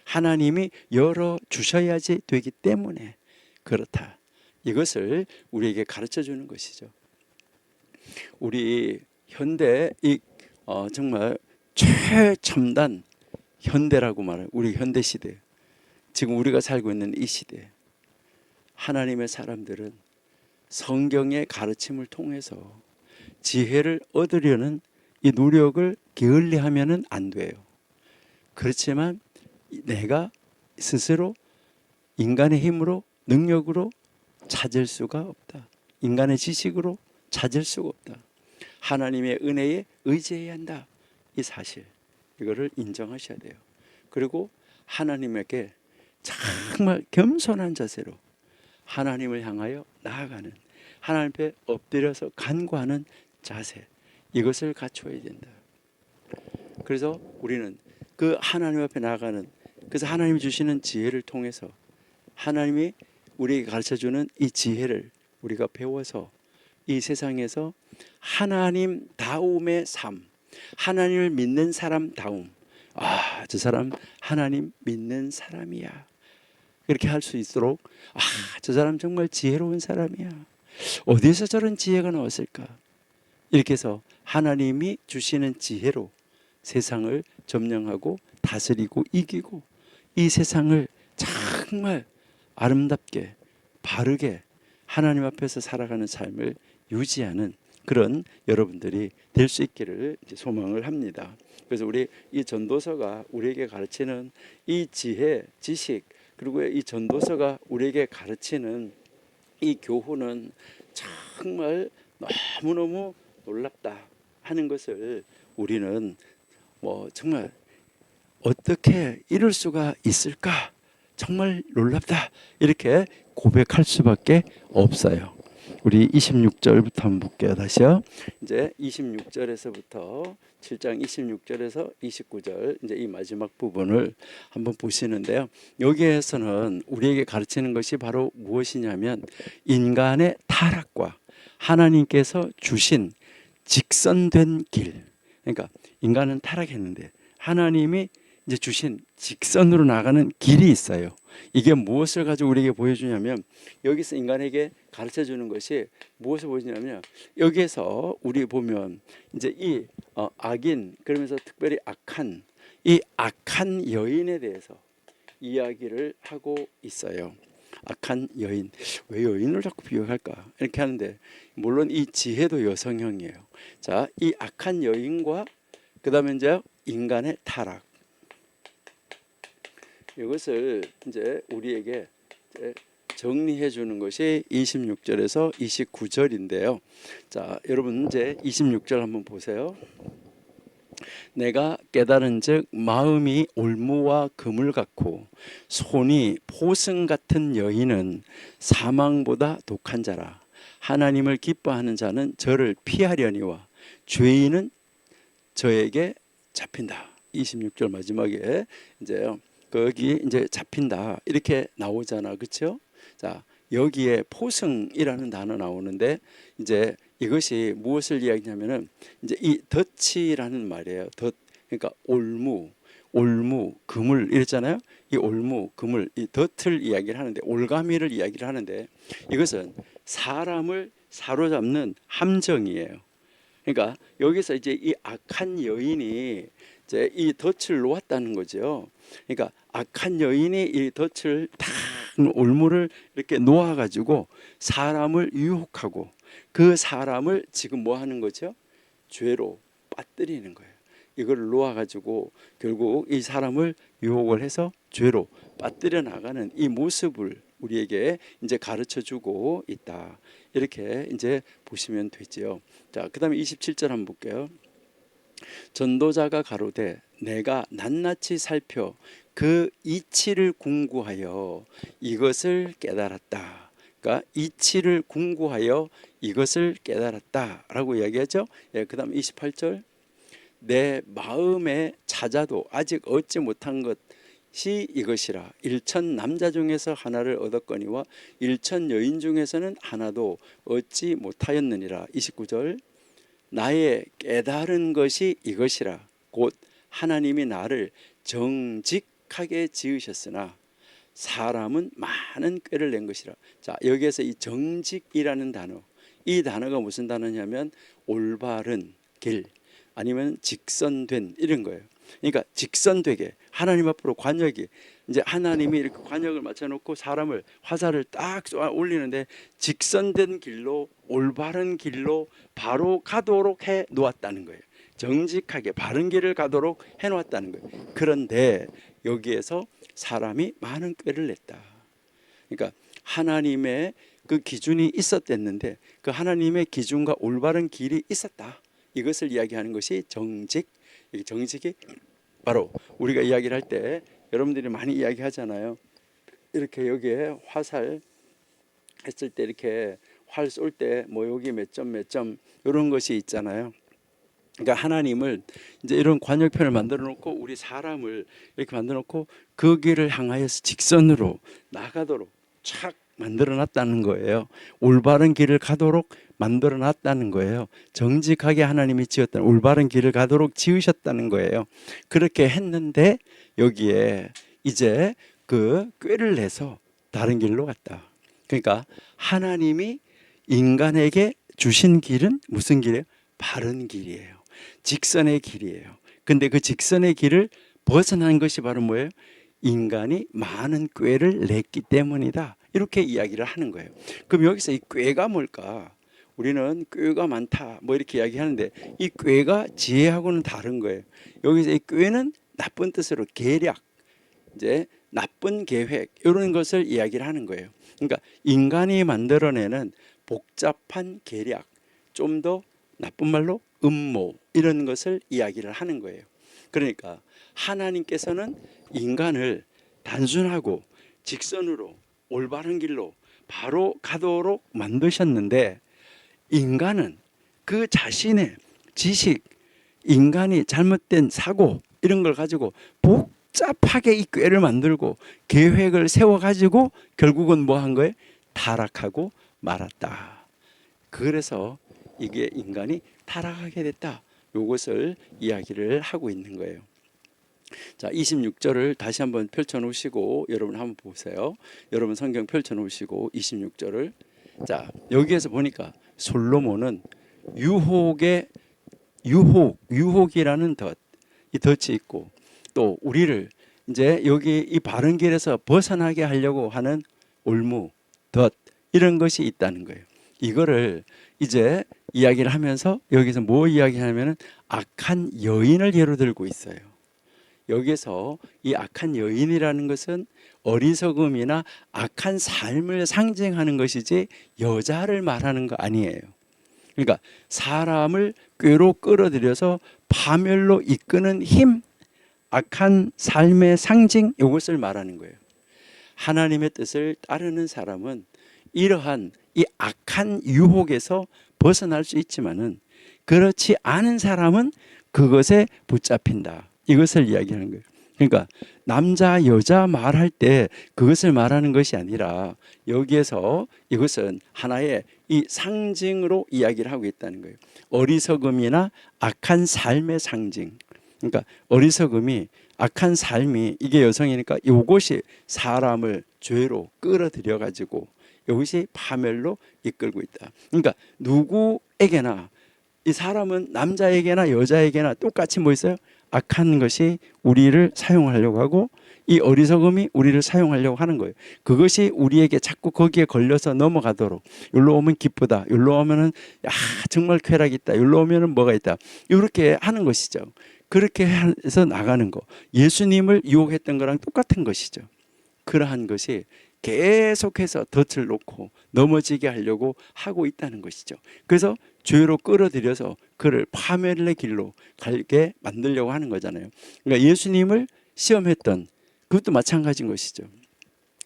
하나님이 열어주셔야지 되기 때문에 그렇다. 이것을 우리에게 가르쳐 주는 것이죠. 우리 현대 정말 최첨단 현대라고 말하는 우리 현대 시대, 지금 우리가 살고 있는 이 시대, 하나님의 사람들은 성경의 가르침을 통해서 지혜를 얻으려는 이 노력을 게을리하면은 안 돼요. 그렇지만 내가 스스로 인간의 힘으로 능력으로 찾을 수가 없다. 인간의 지식으로 찾을 수가 없다. 하나님의 은혜에 의지해야 한다. 이 사실, 이거를 인정하셔야 돼요. 그리고 하나님에게 정말 겸손한 자세로 하나님을 향하여 나아가는, 하나님 앞에 엎드려서 간구하는 자세, 이것을 갖춰야 된다. 그래서 우리는 그 하나님 앞에 나아가는, 그래서 하나님이 주시는 지혜를 통해서 하나님이 우리에게 가르쳐주는 이 지혜를 우리가 배워서 이 세상에서 하나님 다움의 삶, 하나님을 믿는 사람 다움, 아, 저 사람 하나님 믿는 사람이야, 이렇게 할 수 있도록, 아, 저 사람 정말 지혜로운 사람이야, 어디서 저런 지혜가 나왔을까, 이렇게 해서 하나님이 주시는 지혜로 세상을 점령하고 다스리고 이기고 이 세상을 정말 아름답게 바르게 하나님 앞에서 살아가는 삶을 유지하는 그런 여러분들이 될 수 있기를 소망을 합니다. 그래서 우리 이 전도서가 우리에게 가르치는 이 지혜, 지식, 그리고 이 전도서가 우리에게 가르치는 이 교훈은 정말 너무너무 놀랍다 하는 것을 우리는 정말 어떻게 이럴 수가 있을까, 정말 놀랍다, 이렇게 고백할 수밖에 없어요. 우리 26절부터 한번 볼게요. 다시요. 이제 26절에서부터 7장 26절에서 29절, 이제 이 마지막 부분을 한번 보시는데요. 여기에서는 우리에게 가르치는 것이 바로 무엇이냐면 인간의 타락과 하나님께서 주신 직선된 길. 그러니까 인간은 타락했는데 하나님이 이제 주신 직선으로 나가는 길이 있어요. 이게 무엇을 가지고 우리에게 보여주냐면, 여기서 인간에게 가르쳐 주는 것이 무엇을 보여주냐면, 여기에서 우리 보면 이제 이 악인, 그러면서 특별히 악한 이 악한 여인에 대해서 이야기를 하고 있어요. 악한 여인, 왜 여인을 자꾸 비유할까 이렇게 하는데, 물론 이 지혜도 여성형이에요. 자, 이 악한 여인과 그 다음에 이제 인간의 타락, 이것을 이제 우리에게 정리해 주는 것이 26절에서 29절인데요. 자, 여러분 이제 26절 한번 보세요. 내가 깨달은즉 마음이 올무와 금을 같고 손이 포승 같은 여인은 사망보다 독한 자라. 하나님을 기뻐하는 자는 저를 피하려니와 죄인은 저에게 잡힌다. 26절 마지막에 이제 거기 이제 잡힌다 이렇게 나오잖아, 그렇죠? 자, 여기에 포승이라는 단어 나오는데 이제 이것이 무엇을 이야기하냐면은 이제 이 덫이라는 말이에요. 덫, 그러니까 올무, 그물 이랬잖아요. 이 올무, 그물, 이 덫을 이야기를 하는데, 올가미를 이야기를 하는데, 이것은 사람을 사로잡는 함정이에요. 그러니까 여기서 이제 이 악한 여인이 이제 이 덫을 놓았다는 거죠. 그러니까 악한 여인이 이 덫을 탁, 올무를 이렇게 놓아가지고 사람을 유혹하고 그 사람을 지금 뭐 하는 거죠? 죄로 빠뜨리는 거예요. 이걸 놓아가지고 결국 이 사람을 유혹을 해서 죄로 빠뜨려 나가는 이 모습을 우리에게 이제 가르쳐 주고 있다. 이렇게 이제 보시면 되지요. 자, 그다음에 27절 한번 볼게요. 전도자가 가로되 내가 낱낱이 살펴 그 이치를 궁구하여 이것을 깨달았다. 그러니까 이치를 궁구하여 이것을 깨달았다라고 이야기하죠. 예, 그다음 28절 내 마음에 찾아도 아직 얻지 못한 것이 이것이라. 일천 남자 중에서 하나를 얻었거니와 일천 여인 중에서는 하나도 얻지 못하였느니라. 29절 나의 깨달은 것이 이것이라. 곧 하나님이 나를 정직하게 지으셨으나 사람은 많은 꾀를 낸 것이라. 자, 여기에서 이 정직이라는 단어, 이 단어가 무슨 단어냐면 올바른 길 아니면 직선된 이런 거예요. 그러니까 직선되게 하나님 앞으로 관역이 이제 하나님이 이렇게 관역을 맞춰놓고 사람을 화살을 딱 쏘아 올리는데 직선된 길로 올바른 길로 바로 가도록 해 놓았다는 거예요. 정직하게 바른 길을 가도록 해 놓았다는 거예요. 그런데 여기에서 사람이 많은 꾀를 냈다. 그러니까 하나님의 그 기준이 있었댔는데 그 하나님의 기준과 올바른 길이 있었다. 이것을 이야기하는 것이 정직. 정직이 바로 우리가 이야기를 할 때 여러분들이 많이 이야기하잖아요. 이렇게 여기에 화살 했을 때 이렇게 활 쏠 때 뭐 여기 몇 점 이런 것이 있잖아요. 그러니까 하나님을 이제 이런 관역편을 만들어 놓고 우리 사람을 이렇게 만들어 놓고 그 길을 향하여서 직선으로 나가도록 착 만들어 놨다는 거예요. 올바른 길을 가도록 만들어 놨다는 거예요. 정직하게 하나님이 지었다는 올바른 길을 가도록 지으셨다는 거예요. 그렇게 했는데 여기에 이제 그 꾀를 내서 다른 길로 갔다. 그러니까 하나님이 인간에게 주신 길은 무슨 길이에요? 바른 길이에요. 직선의 길이에요. 근데 그 직선의 길을 벗어난 것이 바로 뭐예요? 인간이 많은 꾀를 냈기 때문이다. 이렇게 이야기를 하는 거예요. 그럼 여기서 이 꾀가 뭘까? 우리는 꾀가 많다 뭐 이렇게 이야기하는데 이 꾀가 지혜하고는 다른 거예요. 여기서 이 꾀는 나쁜 뜻으로 계략, 이제 나쁜 계획 이런 것을 이야기를 하는 거예요. 그러니까 인간이 만들어내는 복잡한 계략, 좀 더 나쁜 말로 음모 이런 것을 이야기를 하는 거예요. 그러니까 하나님께서는 인간을 단순하고 직선으로 올바른 길로 바로 가도록 만드셨는데 인간은 그 자신의 지식, 인간이 잘못된 사고 이런 걸 가지고 복잡하게 이 꾀를 만들고 계획을 세워가지고 결국은 뭐 한 거예요? 타락하고 말았다. 그래서 이게 인간이 타락하게 됐다. 이것을 이야기를 하고 있는 거예요. 자, 26절을 다시 한번 펼쳐 놓으시고 여러분 한번 보세요. 여러분 성경 펼쳐 놓으시고 26절을 자, 여기에서 보니까 솔로몬은 유혹이라는 덫, 이 덫이 있고 또 우리를 이제 여기 이 바른 길에서 벗어나게 하려고 하는 올무, 덫 이런 것이 있다는 거예요. 이거를 이제 이야기를 하면서 여기서 뭐 이야기하냐면은 악한 여인을 예로 들고 있어요. 여기서 이 악한 여인이라는 것은 어리석음이나 악한 삶을 상징하는 것이지 여자를 말하는 거 아니에요. 그러니까 사람을 꾀로 끌어들여서 파멸로 이끄는 힘, 악한 삶의 상징 이것을 말하는 거예요. 하나님의 뜻을 따르는 사람은 이러한 이 악한 유혹에서 벗어날 수 있지만은 그렇지 않은 사람은 그것에 붙잡힌다. 이것을 이야기하는 거예요. 그러니까 남자 여자 말할 때 그것을 말하는 것이 아니라 여기에서 이것은 하나의 이 상징으로 이야기를 하고 있다는 거예요. 어리석음이나 악한 삶의 상징. 그러니까 어리석음이 악한 삶이 이게 여성이니까 이것이 사람을 죄로 끌어들여 가지고 이것이 파멸로 이끌고 있다. 그러니까 누구에게나 이 사람은 남자에게나 여자에게나 똑같이 뭐 있어요? 악한 것이 우리를 사용하려고 하고 이 어리석음이 우리를 사용하려고 하는 거예요. 그것이 우리에게 자꾸 거기에 걸려서 넘어가도록 여기로 오면 기쁘다. 여기로 오면은 정말 쾌락이 있다. 여기로 오면은 뭐가 있다. 이렇게 하는 것이죠. 그렇게 해서 나가는 거. 예수님을 유혹했던 거랑 똑같은 것이죠. 그러한 것이 계속해서 덫을 놓고 넘어지게 하려고 하고 있다는 것이죠. 그래서 죄로 끌어들여서 그를 파멸의 길로 가게 만들려고 하는 거잖아요. 그러니까 예수님을 시험했던 그것도 마찬가지인 것이죠.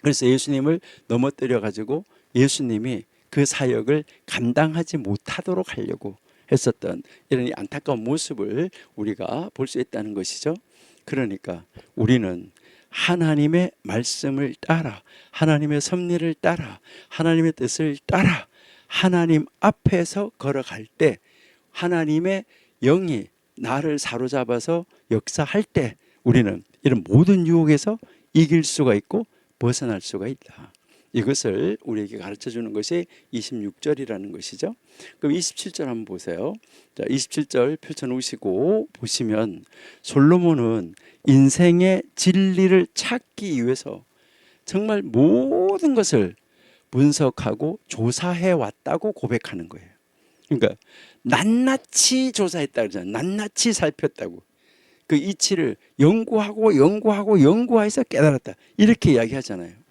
그래서 예수님을 넘어뜨려 가지고 예수님이 그 사역을 감당하지 못하도록 하려고 했었던 이런 안타까운 모습을 우리가 볼 수 있다는 것이죠. 그러니까 우리는 하나님의 말씀을 따라, 하나님의 섭리를 따라, 하나님의 뜻을 따라 하나님 앞에서 걸어갈 때, 하나님의 영이 나를 사로잡아서 역사할 때 우리는 이런 모든 유혹에서 이길 수가 있고 벗어날 수가 있다. 이것을 우리에게 가르쳐 주는 것이 26절이라는 것이죠. 그럼 27절 한번 보세요. 자, 27절 펼쳐놓으시고 보시면 솔로몬은 인생의 진리를 찾기 위해서 정말 모든 것을 분석하고 조사해 왔다고 고백하는 거예요. 그러니까 낱낱이 조사했다 그러잖아요. 낱낱이 살폈다고. 그 이치를 연구해서 깨달았다. 이렇게 이야기하잖아요.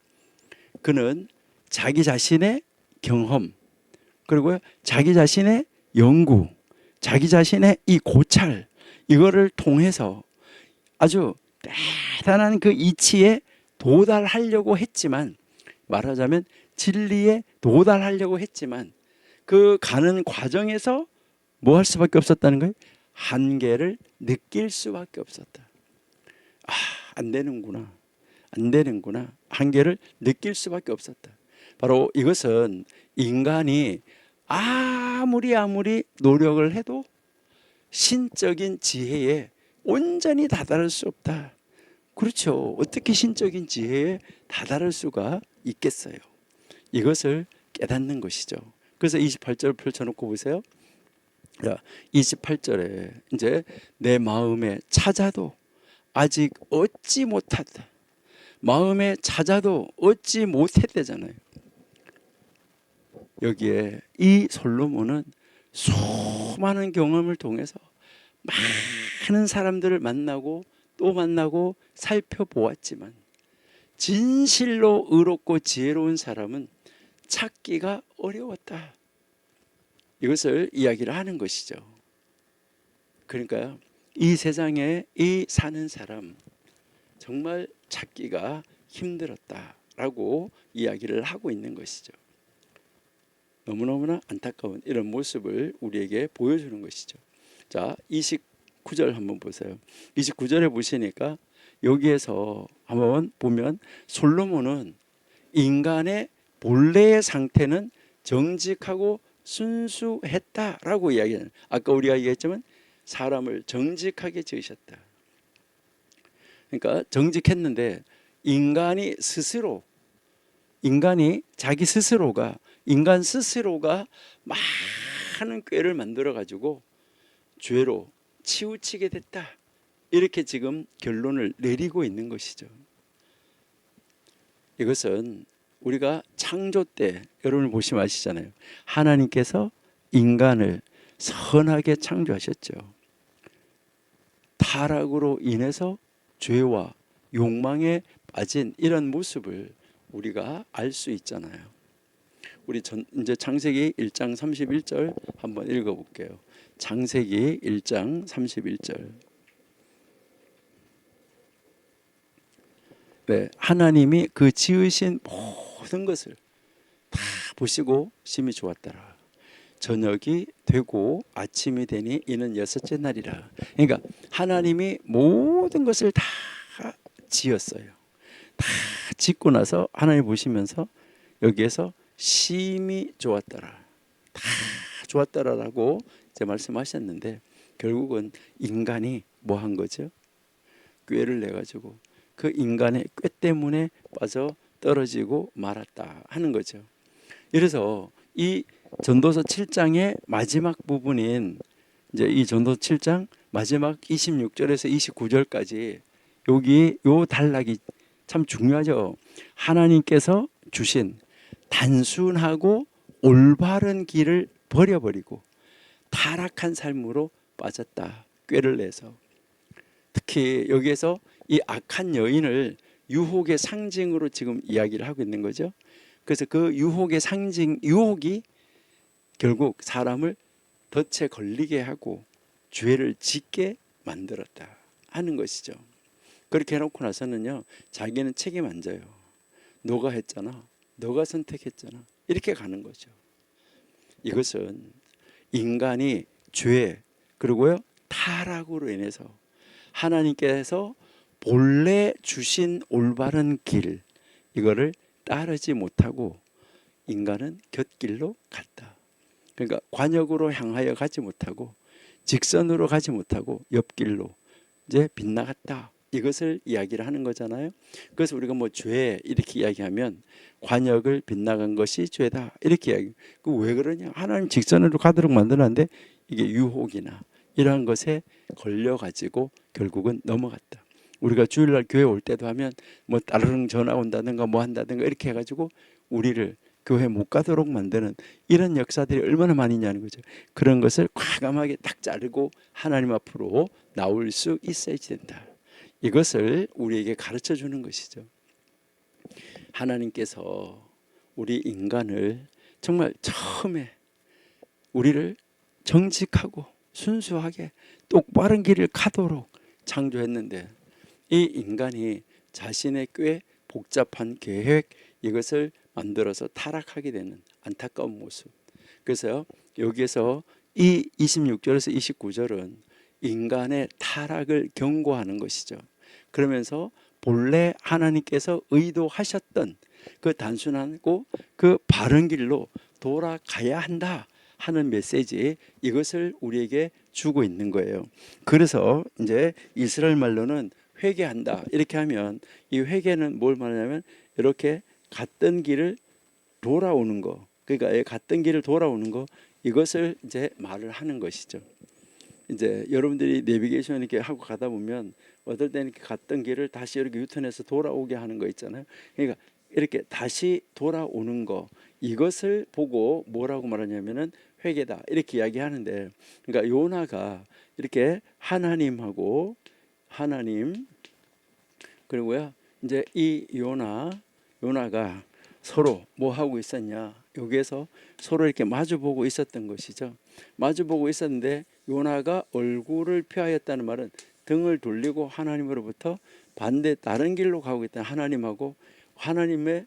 그는 자기 자신의 경험, 그리고 자기 자신의 연구, 자기 자신의 이 고찰, 이거를 통해서 아주 대단한 그 이치에 도달하려고 했지만, 말하자면 진리에 도달하려고 했지만 그 가는 과정에서 뭐 할 수밖에 없었다는 거예요? 한계를 느낄 수밖에 없었다. 아, 안 되는구나. 한계를 느낄 수밖에 없었다. 바로 이것은 인간이 아무리 노력을 해도 신적인 지혜에 온전히 다다를 수 없다. 그렇죠. 어떻게 신적인 지혜에 다다를 수가 있겠어요. 이것을 깨닫는 것이죠. 그래서 28절 펼쳐놓고 보세요. 28절에 이제 내 마음에 찾아도 아직 얻지 못하다. 마음에 찾아도 얻지 못했대잖아요. 여기에 이 솔로몬은 수많은 경험을 통해서 많은 사람들을 만나고 또 만나고 살펴보았지만 진실로 의롭고 지혜로운 사람은 찾기가 어려웠다. 이것을 이야기를 하는 것이죠. 그러니까 이 세상에 이 사는 사람 정말 찾기가 힘들었다라고 이야기를 하고 있는 것이죠. 너무너무나 안타까운 이런 모습을 우리에게 보여주는 것이죠. 자, 29절 한번 보세요. 29절에 보시니까 여기에서 한번 보면 솔로몬은 인간의 본래의 상태는 정직하고 순수했다라고 이야기해요. 아까 우리가 얘기했지만 사람을 정직하게 지으셨다. 그러니까 정직했는데 인간이 인간 스스로가 많은 꾀를 만들어 가지고 죄로 치우치게 됐다. 이렇게 지금 결론을 내리고 있는 것이죠. 이것은 우리가 창조 때 여러분 보시면 아시잖아요. 하나님께서 인간을 선하게 창조하셨죠. 타락으로 인해서 죄와 욕망에 빠진 이런 모습을 우리가 알 수 있잖아요. 우리 이제 창세기 1장 31절 한번 읽어볼게요. 창세기 1장 31절. 네, 하나님이 그 지으신 모든 것을 다 보시고 심히 좋았더라. 저녁이 되고 아침이 되니 이는 여섯째 날이라. 그러니까 하나님이 모든 것을 다 지었어요. 다 짓고 나서 하나님 보시면서 여기에서 심히 좋았더라. 다 좋았더라라고 이제 말씀하셨는데 결국은 인간이 뭐 한 거죠? 꾀를 내 가지고 그 인간의 꾀 때문에 빠져 떨어지고 말았다 하는 거죠. 그래서 이 전도서 7장의 마지막 부분인 이제 이 전도서 7장 마지막 26절에서 29절까지 여기 요 단락이 참 중요하죠. 하나님께서 주신 단순하고 올바른 길을 버려버리고 타락한 삶으로 빠졌다. 꾀를 내서 특히 여기에서 이 악한 여인을 유혹의 상징으로 지금 이야기를 하고 있는 거죠. 그래서 그 유혹의 상징, 유혹이 결국 사람을 덫에 걸리게 하고 죄를 짓게 만들었다 하는 것이죠. 그렇게 해놓고 나서는요, 자기는 책임 안 져요. 너가 했잖아, 너가 선택했잖아, 이렇게 가는 거죠. 이것은 인간이 죄 그리고요 타락으로 인해서 하나님께서 본래 주신 올바른 길, 이거를 따르지 못하고 인간은 곁길로 갔다. 그러니까 관역으로 향하여 가지 못하고 직선으로 가지 못하고 옆길로 이제 빗나갔다. 이것을 이야기를 하는 거잖아요. 그래서 우리가 뭐 죄 이렇게 이야기하면 관역을 빗나간 것이 죄다 이렇게 이야기. 그 왜 그러냐? 하나님 직선으로 가도록 만들었는데 이게 유혹이나 이러한 것에 걸려 가지고 결국은 넘어갔다. 우리가 주일날 교회 올 때도 하면 뭐 따르릉 전화 온다든가 뭐 한다든가 이렇게 해가지고 우리를 교회 못 가도록 만드는 이런 역사들이 얼마나 많이 있냐는 거죠. 그런 것을 과감하게 딱 자르고 하나님 앞으로 나올 수 있어야지 된다. 이것을 우리에게 가르쳐 주는 것이죠. 하나님께서 우리 인간을 정말 처음에 우리를 정직하고 순수하게 똑바른 길을 가도록 창조했는데 이 인간이 자신의 꽤 복잡한 계획 이것을 만들어서 타락하게 되는 안타까운 모습. 그래서 여기에서 이 26절에서 29절은 인간의 타락을 경고하는 것이죠. 그러면서 본래 하나님께서 의도하셨던 그 단순하고 그 바른 길로 돌아가야 한다 하는 메시지, 이것을 우리에게 주고 있는 거예요. 그래서 이제 이스라엘 말로는 회개한다 이렇게 하면 이 회개는 뭘 말하냐면 이렇게 갔던 길을 돌아오는 거, 그러니까 갔던 길을 돌아오는 거, 이것을 이제 말을 하는 것이죠. 이제 여러분들이 내비게이션 이렇게 하고 가다 보면 어떨 때는 이렇게 갔던 길을 다시 이렇게 유턴해서 돌아오게 하는 거 있잖아요. 그러니까 이렇게 다시 돌아오는 거, 이것을 보고 뭐라고 말하냐면은 회개다 이렇게 이야기하는데, 그러니까 요나가 이렇게 하나님 그리고요 이제 이 요나가 서로 뭐 하고 있었냐, 여기에서 서로 이렇게 마주보고 있었던 것이죠. 마주보고 있었는데 요나가 얼굴을 피하였다는 말은 등을 돌리고 하나님으로부터 반대 다른 길로 가고 있다. 하나님하고 하나님을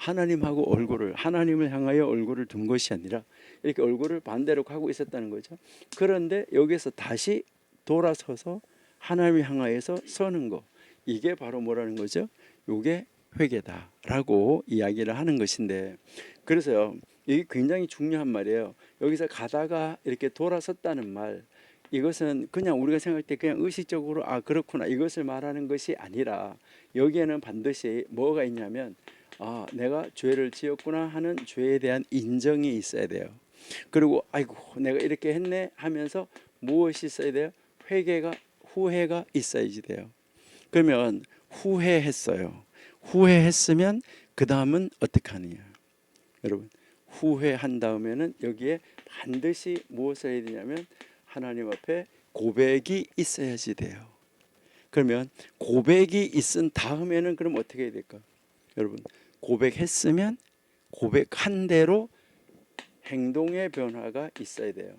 향하여 얼굴을 둔 것이 아니라 이렇게 얼굴을 반대로 가고 있었다는 거죠. 그런데 여기서 다시 돌아서서 하나님을 향하여서 서는 거, 이게 바로 뭐라는 거죠? 이게 회개다라고 이야기를 하는 것인데, 그래서요 이게 굉장히 중요한 말이에요. 여기서 가다가 이렇게 돌아섰다는 말, 이것은 그냥 우리가 생각할 때 그냥 의식적으로 아 그렇구나 이것을 말하는 것이 아니라 여기에는 반드시 뭐가 있냐면 아 내가 죄를 지었구나 하는 죄에 대한 인정이 있어야 돼요. 그리고 아이고 내가 이렇게 했네 하면서 무엇이 있어야 돼요? 후회가 있어야지 돼요. 그러면 후회했으면 그 다음은 어떻게 하느냐, 여러분 후회한 다음에는 여기에 반드시 무엇을 해야 되냐면 하나님 앞에 고백이 있어야지 돼요. 그러면 고백이 있은 다음에는 그럼 어떻게 해야 될까? 여러분 고백했으면 고백한 대로 행동의 변화가 있어야 돼요.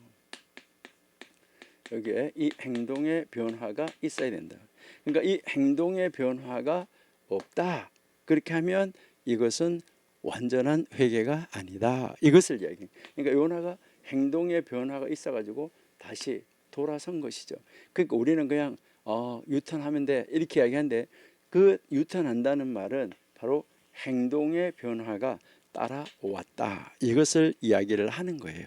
여기에 이 행동의 변화가 있어야 된다. 그러니까 이 행동의 변화가 없다, 그렇게 하면 이것은 완전한 회개가 아니다, 이것을 이야기해요. 그러니까 요나가 행동의 변화가 있어가지고 다시 돌아선 것이죠. 그러니까 우리는 그냥 유턴하면 돼 이렇게 이야기하는데, 그 유턴한다는 말은 바로 행동의 변화가 따라왔다, 이것을 이야기를 하는 거예요.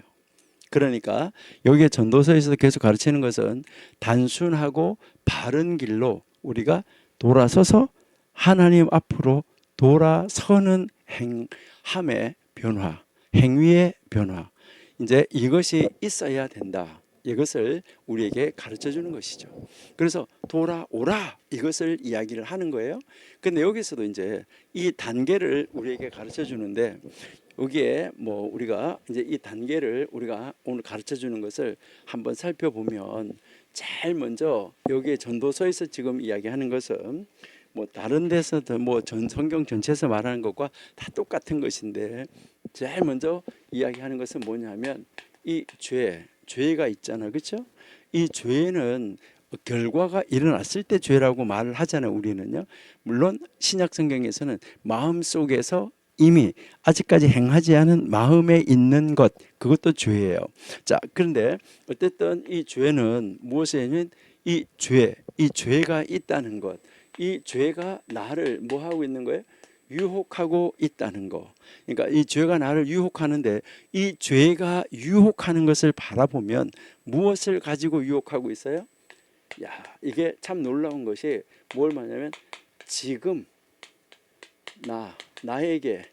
그러니까 여기에 전도서에서 계속 가르치는 것은 단순하고 바른 길로 우리가 돌아서서 하나님 앞으로 돌아서는 행함의 변화, 행위의 변화, 이제 이것이 있어야 된다, 이것을 우리에게 가르쳐 주는 것이죠. 그래서 돌아오라 이것을 이야기를 하는 거예요. 근데 여기서도 이제 이 단계를 우리에게 가르쳐 주는데, 여기에 뭐 우리가 이제 이 단계를 우리가 오늘 가르쳐 주는 것을 한번 살펴보면, 제일 먼저 여기에 전도서에서 지금 이야기하는 것은 뭐 다른 데서도 뭐 전 성경 전체에서 말하는 것과 다 똑같은 것인데 제일 먼저 이야기하는 것은 뭐냐면 이 죄가 있잖아, 그렇죠? 이 죄는 결과가 일어났을 때 죄라고 말을 하잖아요. 우리는요. 물론 신약 성경에서는 마음 속에서 이미 아직까지 행하지 않은 마음에 있는 것, 그것도 죄예요. 자, 그런데 어쨌든 이 죄는 무엇이냐면 이 죄가 있다는 것, 이 죄가 나를 뭐 하고 있는 거예요? 유혹하고 있다는 거. 그러니까 이 죄가 나를 유혹하는데 이 죄가 유혹하는 것을 바라보면 무엇을 가지고 유혹하고 있어요? 야, 이게 참 놀라운 것이 뭘 말하냐면 지금 나에게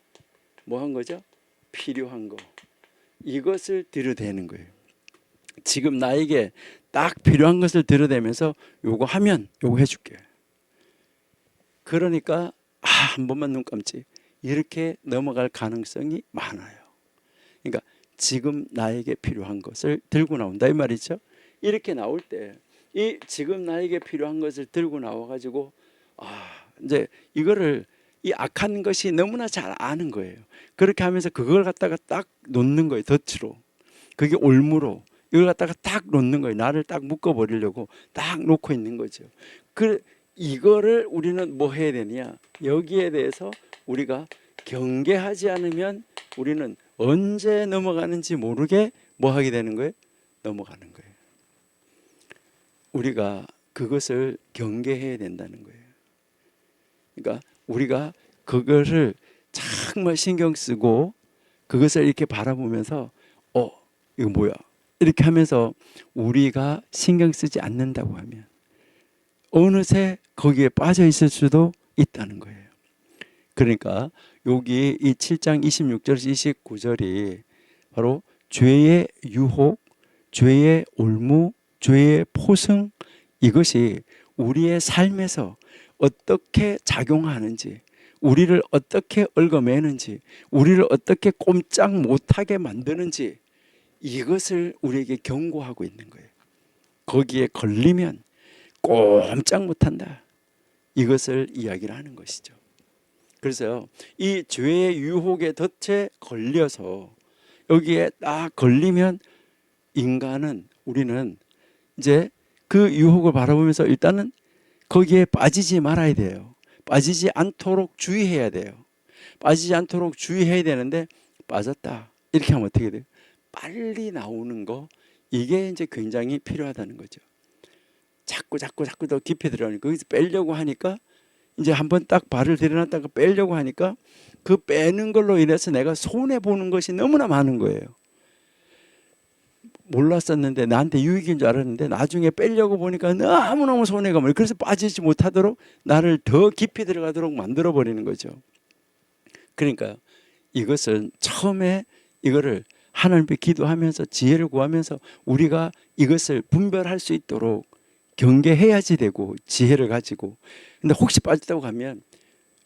뭐 한 거죠? 필요한 거. 이것을 들여대는 거예요. 지금 나에게 딱 필요한 것을 들여대면서 요거 하면 요거 해줄게. 그러니까 한 번만 눈 감지. 이렇게 넘어갈 가능성이 많아요. 그러니까 지금 나에게 필요한 것을 들고 나온다 이 말이죠. 이렇게 나올 때 이 지금 나에게 필요한 것을 들고 나와 가지고 이제 이거를 이 악한 것이 너무나 잘 아는 거예요. 그렇게 하면서 그걸 갖다가 딱 놓는 거예요. 덫으로. 그게 올무로 이걸 갖다가 딱 놓는 거예요. 나를 딱 묶어버리려고 딱 놓고 있는 거죠. 이거를 우리는 뭐 해야 되냐? 여기에 대해서 우리가 경계하지 않으면 우리는 언제 넘어가는지 모르게 뭐 하게 되는 거예요? 넘어가는 거예요. 우리가 그것을 경계해야 된다는 거예요. 그러니까 우리가 그것을 정말 신경 쓰고 그것을 이렇게 바라보면서 이거 뭐야? 이렇게 하면서 우리가 신경 쓰지 않는다고 하면 어느새 거기에 빠져 있을 수도 있다는 거예요. 그러니까 여기 이 7장 26절에서 29절이 바로 죄의 유혹, 죄의 올무, 죄의 포승, 이것이 우리의 삶에서 어떻게 작용하는지, 우리를 어떻게 얽어매는지, 우리를 어떻게 꼼짝 못하게 만드는지, 이것을 우리에게 경고하고 있는 거예요. 거기에 걸리면 꼼짝 못한다. 이것을 이야기를 하는 것이죠. 그래서 이 죄의 유혹의 덫에 걸려서 여기에 딱 걸리면 우리는 이제 그 유혹을 바라보면서 일단은 거기에 빠지지 말아야 돼요. 빠지지 않도록 주의해야 돼요. 빠지지 않도록 주의해야 되는데 빠졌다. 이렇게 하면 어떻게 돼요? 빨리 나오는 거, 이게 이제 굉장히 필요하다는 거죠. 자꾸 더 깊이 들어가니까 거기서 빼려고 하니까 이제 한번 딱 발을 들여놨다가 빼려고 하니까 그 빼는 걸로 인해서 내가 손해 보는 것이 너무나 많은 거예요. 몰랐었는데 나한테 유익인 줄 알았는데 나중에 빼려고 보니까 너무너무 손해가 많아요. 그래서 빠지지 못하도록 나를 더 깊이 들어가도록 만들어 버리는 거죠. 그러니까 이것은 처음에 이거를 하나님께 기도하면서 지혜를 구하면서 우리가 이것을 분별할 수 있도록 경계해야지 되고 지혜를 가지고. 근데 혹시 빠졌다고 하면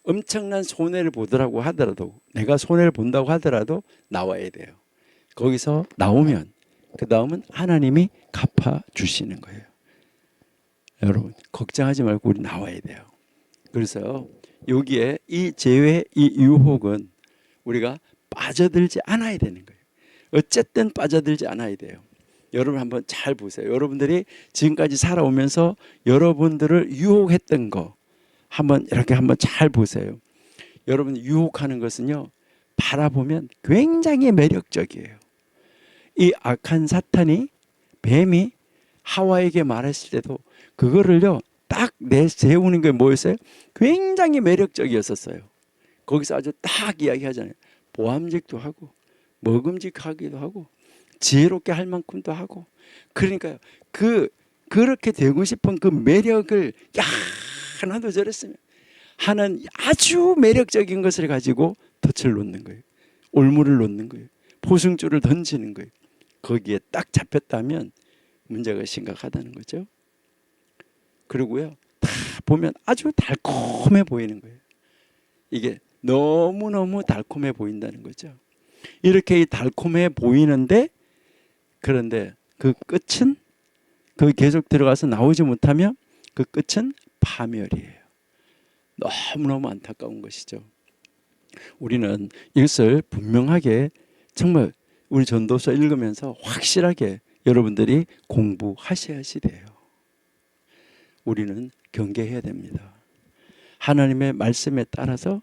엄청난 손해를 보더라고 하더라도, 내가 손해를 본다고 하더라도 나와야 돼요. 거기서 나오면 그 다음은 하나님이 갚아주시는 거예요. 여러분 걱정하지 말고 우리 나와야 돼요. 그래서 여기에 이 재회, 이 유혹은 우리가 빠져들지 않아야 되는 거예요. 어쨌든 빠져들지 않아야 돼요. 여러분 한번 잘 보세요. 여러분들이 지금까지 살아오면서 여러분들을 유혹했던 거 한번 이렇게 한번 잘 보세요. 여러분 유혹하는 것은요, 바라보면 굉장히 매력적이에요. 이 악한 사탄이, 뱀이 하와에게 말했을 때도 그거를요 딱 내세우는 게 뭐였어요? 굉장히 매력적이었었어요. 거기서 아주 딱 이야기하잖아요. 보암직도 하고 먹음직하기도 하고 지혜롭게 할 만큼도 하고. 그러니까요 그렇게 되고 싶은 그 매력을 하나도 저랬으면 하는 아주 매력적인 것을 가지고 덫을 놓는 거예요. 올무를 놓는 거예요. 포승줄을 던지는 거예요. 거기에 딱 잡혔다면 문제가 심각하다는 거죠. 그리고요 다 보면 아주 달콤해 보이는 거예요. 이게 너무너무 달콤해 보인다는 거죠. 이렇게 달콤해 보이는데, 그런데 그 끝은, 그 계속 들어가서 나오지 못하면 그 끝은 파멸이에요. 너무너무 안타까운 것이죠. 우리는 이것을 분명하게 정말 우리 전도서 읽으면서 확실하게 여러분들이 공부하셔야지 돼요. 우리는 경계해야 됩니다. 하나님의 말씀에 따라서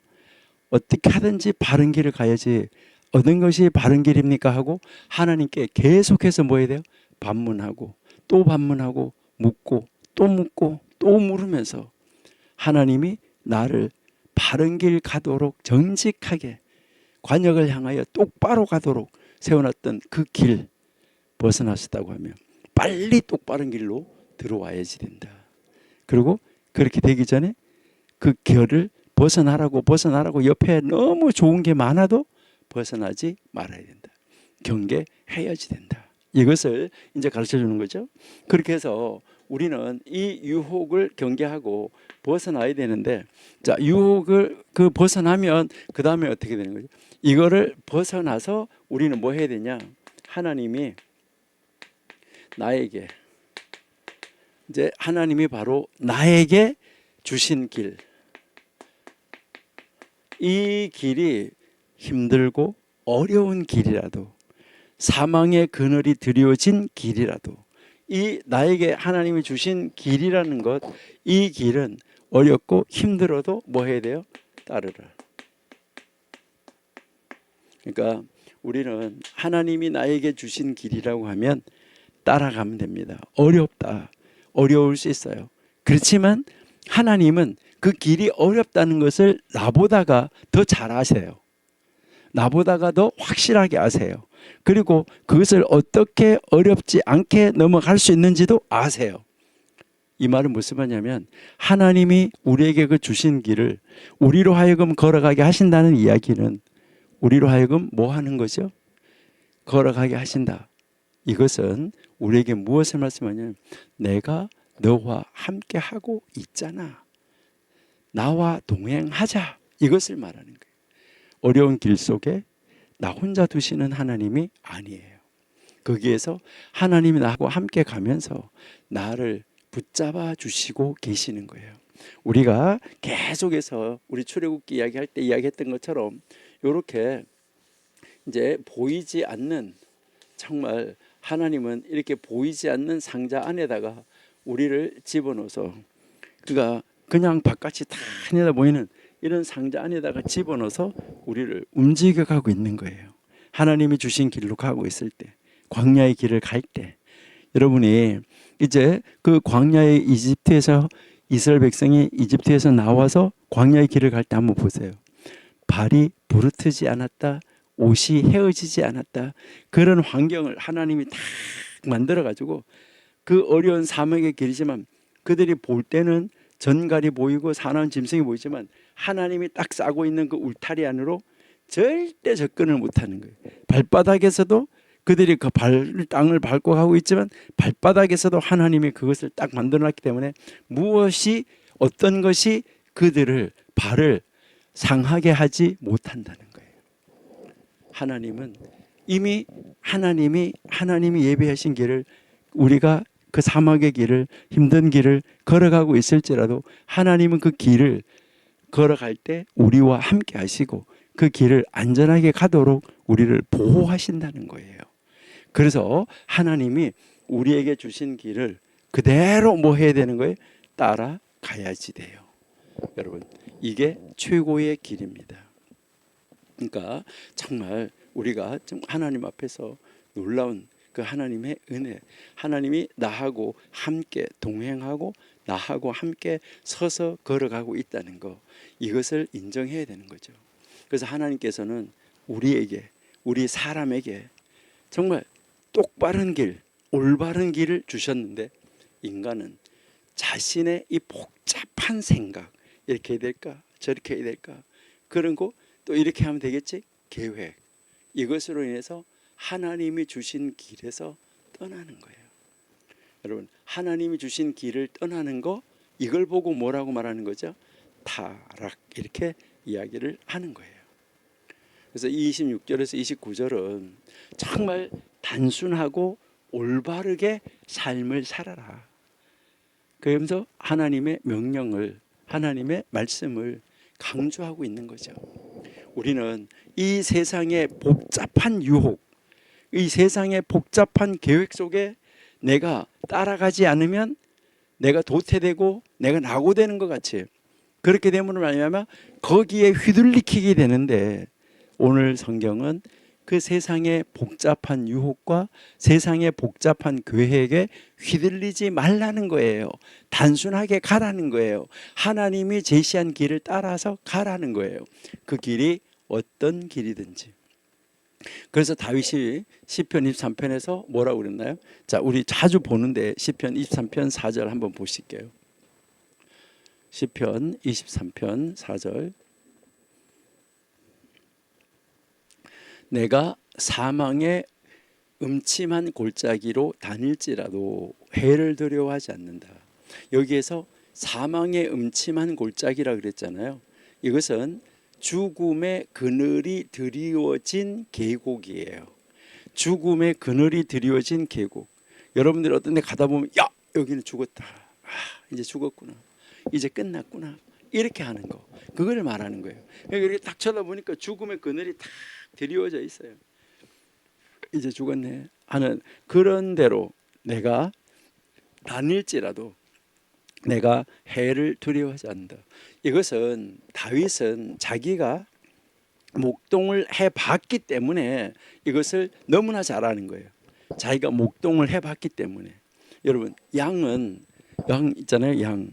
어떻게 하든지 바른 길을 가야지 어떤 것이 바른 길입니까 하고 하나님께 계속해서 뭐 해야 돼요? 반문하고 또 반문하고 묻고 또 묻고 또 물으면서 하나님이 나를 바른 길 가도록 정직하게 관역을 향하여 똑바로 가도록 세워놨던 그 길 벗어났었다고 하면 빨리 똑바른 길로 들어와야지 된다. 그리고 그렇게 되기 전에 그 결을 벗어나라고 옆에 너무 좋은 게 많아도 벗어나지 말아야 된다. 경계해야지 된다. 이것을 이제 가르쳐 주는 거죠. 그렇게 해서 우리는 이 유혹을 경계하고 벗어나야 되는데, 자, 유혹을 벗어나면 그 다음에 어떻게 되는 거죠? 이거를 벗어나서 우리는 뭐 해야 되냐? 하나님이 나에게 이제 하나님이 바로 나에게 주신 길, 이 길이 힘들고 어려운 길이라도 사망의 그늘이 드리워진 길이라도 이 나에게 하나님이 주신 길이라는 것, 이 길은 어렵고 힘들어도 뭐 해야 돼요? 따르라. 그러니까 우리는 하나님이 나에게 주신 길이라고 하면 따라가면 됩니다. 어렵다, 어려울 수 있어요. 그렇지만 하나님은 그 길이 어렵다는 것을 나보다가 더 잘 아세요. 나보다가 더 확실하게 아세요. 그리고 그것을 어떻게 어렵지 않게 넘어갈 수 있는지도 아세요. 이 말은 무슨 말이냐면 하나님이 우리에게 그 주신 길을 우리로 하여금 걸어가게 하신다는 이야기는 우리로 하여금 뭐 하는 거죠? 걸어가게 하신다. 이것은 우리에게 무엇을 말씀하냐면 내가 너와 함께 하고 있잖아. 나와 동행하자. 이것을 말하는 거예요. 어려운 길 속에 나 혼자 두시는 하나님이 아니에요. 거기에서 하나님이 나하고 함께 가면서 나를 붙잡아 주시고 계시는 거예요. 우리가 계속해서 우리 출애굽기 이야기할 때 이야기했던 것처럼 이렇게 이제 보이지 않는, 정말 하나님은 이렇게 보이지 않는 상자 안에다가 우리를 집어넣어서 그가 그냥 바깥이 다 내다 보이는 이런 상자 안에다가 집어넣어서 우리를 움직여가고 있는 거예요. 하나님이 주신 길로 가고 있을 때, 광야의 길을 갈 때, 여러분이 이제 그 광야의 이집트에서 이스라엘 백성이 이집트에서 나와서 광야의 길을 갈 때 한번 보세요. 발이 부르트지 않았다, 옷이 헤어지지 않았다. 그런 환경을 하나님이 다 만들어 가지고 그 어려운 사막의 길이지만 그들이 볼 때는 전갈이 보이고 사나운 짐승이 보이지만 하나님이 딱 싸고 있는 그 울타리 안으로 절대 접근을 못하는 거예요. 발바닥에서도 그들이 그 땅을 밟고 가고 있지만 발바닥에서도 하나님이 그것을 딱 만들어놨기 때문에 무엇이 어떤 것이 그들을 발을 상하게 하지 못한다는 거예요. 하나님은 이미 하나님이 예비하신 길을, 우리가 그 사막의 길을, 힘든 길을 걸어가고 있을지라도 하나님은 그 길을 걸어갈 때 우리와 함께 하시고 그 길을 안전하게 가도록 우리를 보호하신다는 거예요. 그래서 하나님이 우리에게 주신 길을 그대로 뭐 해야 되는 거예요? 따라가야지 돼요. 여러분, 이게 최고의 길입니다. 그러니까 정말 우리가 하나님 앞에서 놀라운 그 하나님의 은혜, 하나님이 나하고 함께 동행하고 나하고 함께 서서 걸어가고 있다는 거, 이것을 인정해야 되는 거죠. 그래서 하나님께서는 우리에게, 우리 사람에게 정말 똑바른 길, 올바른 길을 주셨는데 인간은 자신의 이 복잡한 생각, 이렇게 해야 될까 저렇게 해야 될까, 그런 거 또 이렇게 하면 되겠지, 계획, 이것으로 인해서 하나님이 주신 길에서 떠나는 거예요. 여러분, 하나님이 주신 길을 떠나는 거, 이걸 보고 뭐라고 말하는 거죠? 타락, 이렇게 이야기를 하는 거예요. 그래서 26절에서 29절은 정말 단순하고 올바르게 삶을 살아라. 그러면서 하나님의 명령을 하나님의 말씀을 강조하고 있는 거죠. 우리는 이 세상의 복잡한 유혹, 이 세상의 복잡한 계획 속에 내가 따라가지 않으면 내가 도태되고 내가 낙오되는 것 같이, 그렇게 되면 말미암아 거기에 휘둘리게 되는데, 오늘 성경은 그 세상의 복잡한 유혹과 세상의 복잡한 계획에 휘둘리지 말라는 거예요. 단순하게 가라는 거예요. 하나님이 제시한 길을 따라서 가라는 거예요. 그 길이 어떤 길이든지. 그래서 다윗이 시편 23편에서 뭐라고 그랬나요? 자, 우리 자주 보는데 시편 23편 4절 한번 보실게요. 시편 23편 4절. 내가 사망의 음침한 골짜기로 다닐지라도 해를 두려워하지 않는다. 여기에서 사망의 음침한 골짜기라 그랬잖아요. 이것은 죽음의 그늘이 드리워진 계곡이에요. 죽음의 그늘이 드리워진 계곡. 여러분들 어떤 데 가다 보면 야, 여기는 죽었다. 이제 죽었구나. 이제 끝났구나. 이렇게 하는 거. 그걸 말하는 거예요. 이렇게 딱 쳐다보니까 죽음의 그늘이 탁 드리워져 있어요. 이제 죽었네 하는 그런 대로 내가 다닐지라도 내가 해를 두려워하지 않는다. 이것은 다윗은 자기가 목동을 해봤기 때문에 이것을 너무나 잘하는 거예요. 자기가 목동을 해봤기 때문에. 여러분, 양 있잖아요. 양.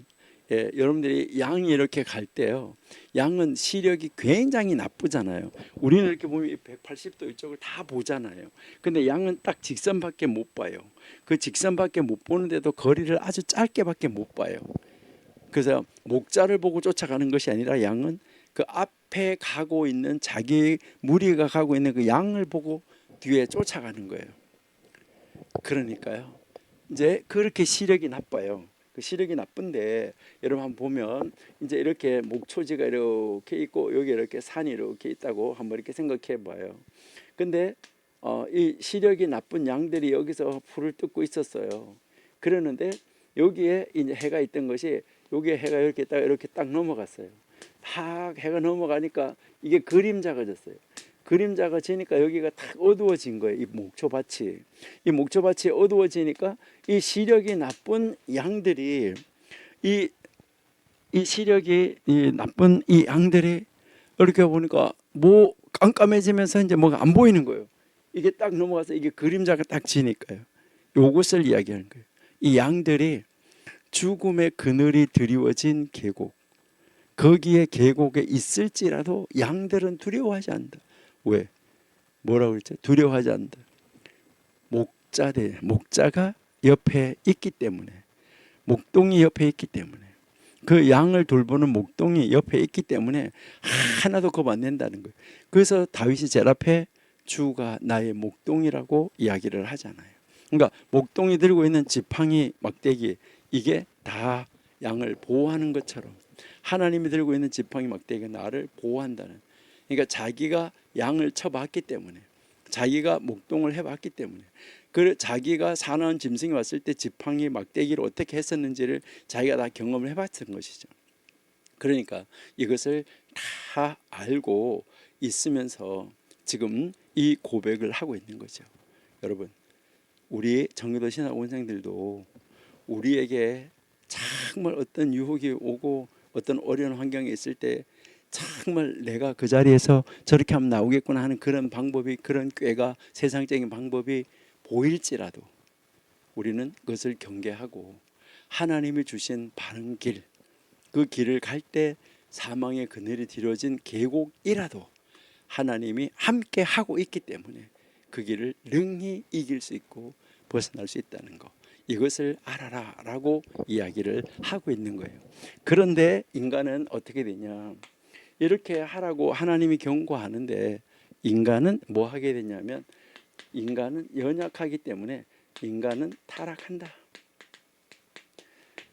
예, 여러분들이 양이 이렇게 갈 때요, 양은 시력이 굉장히 나쁘잖아요. 우리는 이렇게 보면 180도 이쪽을 다 보잖아요. 근데 양은 딱 직선밖에 못 봐요. 그 직선밖에 못 보는데도 거리를 아주 짧게밖에 못 봐요. 그래서 목자를 보고 쫓아가는 것이 아니라 양은 그 앞에 가고 있는 자기 무리가 가고 있는 그 양을 보고 뒤에 쫓아가는 거예요. 그러니까요, 이제 그렇게 시력이 나빠요. 그 시력이 나쁜데 여러분 한번 보면 이제 이렇게 목초지가 이렇게 있고 여기 이렇게 산이 이렇게 있다고 한번 이렇게 생각해 봐요. 근데 이 시력이 나쁜 양들이 여기서 풀을 뜯고 있었어요. 그러는데 여기에 이제 해가 있던 것이, 여기에 해가 이렇게 딱 넘어갔어요. 딱 해가 넘어가니까 이게 그림자가 졌어요. 그림자가 지니까 여기가 탁 어두워진 거예요. 이 목초밭이 어두워지니까 이 시력이 나쁜 양들이 이 시력이 나쁜 이 양들이 이렇게 보니까 뭐 깜깜해지면서 이제 뭐가 안 보이는 거예요. 이게 딱 넘어가서 이게 그림자가 딱 지니까요. 요것을 이야기하는 거예요. 이 양들이 죽음의 그늘이 드리워진 계곡, 거기에 계곡에 있을지라도 양들은 두려워하지 않는다. 왜? 뭐라고 그랬죠? 두려워하지 않는다. 목자가 옆에 있기 때문에, 목동이 옆에 있기 때문에, 그 양을 돌보는 목동이 옆에 있기 때문에 하나도 겁 안 낸다는 거예요. 그래서 다윗이 제일 앞에 주가 나의 목동이라고 이야기를 하잖아요. 그러니까 목동이 들고 있는 지팡이, 막대기, 이게 다 양을 보호하는 것처럼 하나님이 들고 있는 지팡이, 막대기가 나를 보호한다는, 그러니까 자기가 양을 쳐봤기 때문에, 자기가 목동을 해봤기 때문에, 그 자기가 사나운 짐승이 왔을 때 지팡이, 막대기를 어떻게 했었는지를 자기가 다 경험을 해봤던 것이죠. 그러니까 이것을 다 알고 있으면서 지금 이 고백을 하고 있는 거죠. 여러분, 우리 정교도 신학 원생들도 우리에게 정말 어떤 유혹이 오고 어떤 어려운 환경에 있을 때 정말 내가 그 자리에서 저렇게 하면 나오겠구나 하는 그런 방법이, 그런 꾀가, 세상적인 방법이 보일지라도 우리는 그것을 경계하고 하나님이 주신 바른 길, 그 길을 갈 때 사망의 그늘이 뒤로진 계곡이라도 하나님이 함께 하고 있기 때문에 그 길을 능히 이길 수 있고 벗어날 수 있다는 것, 이것을 알아라 라고 이야기를 하고 있는 거예요. 그런데 인간은 어떻게 되냐, 이렇게 하라고 하나님이 경고하는데 인간은 뭐 하게 되냐면, 인간은 연약하기 때문에 인간은 타락한다.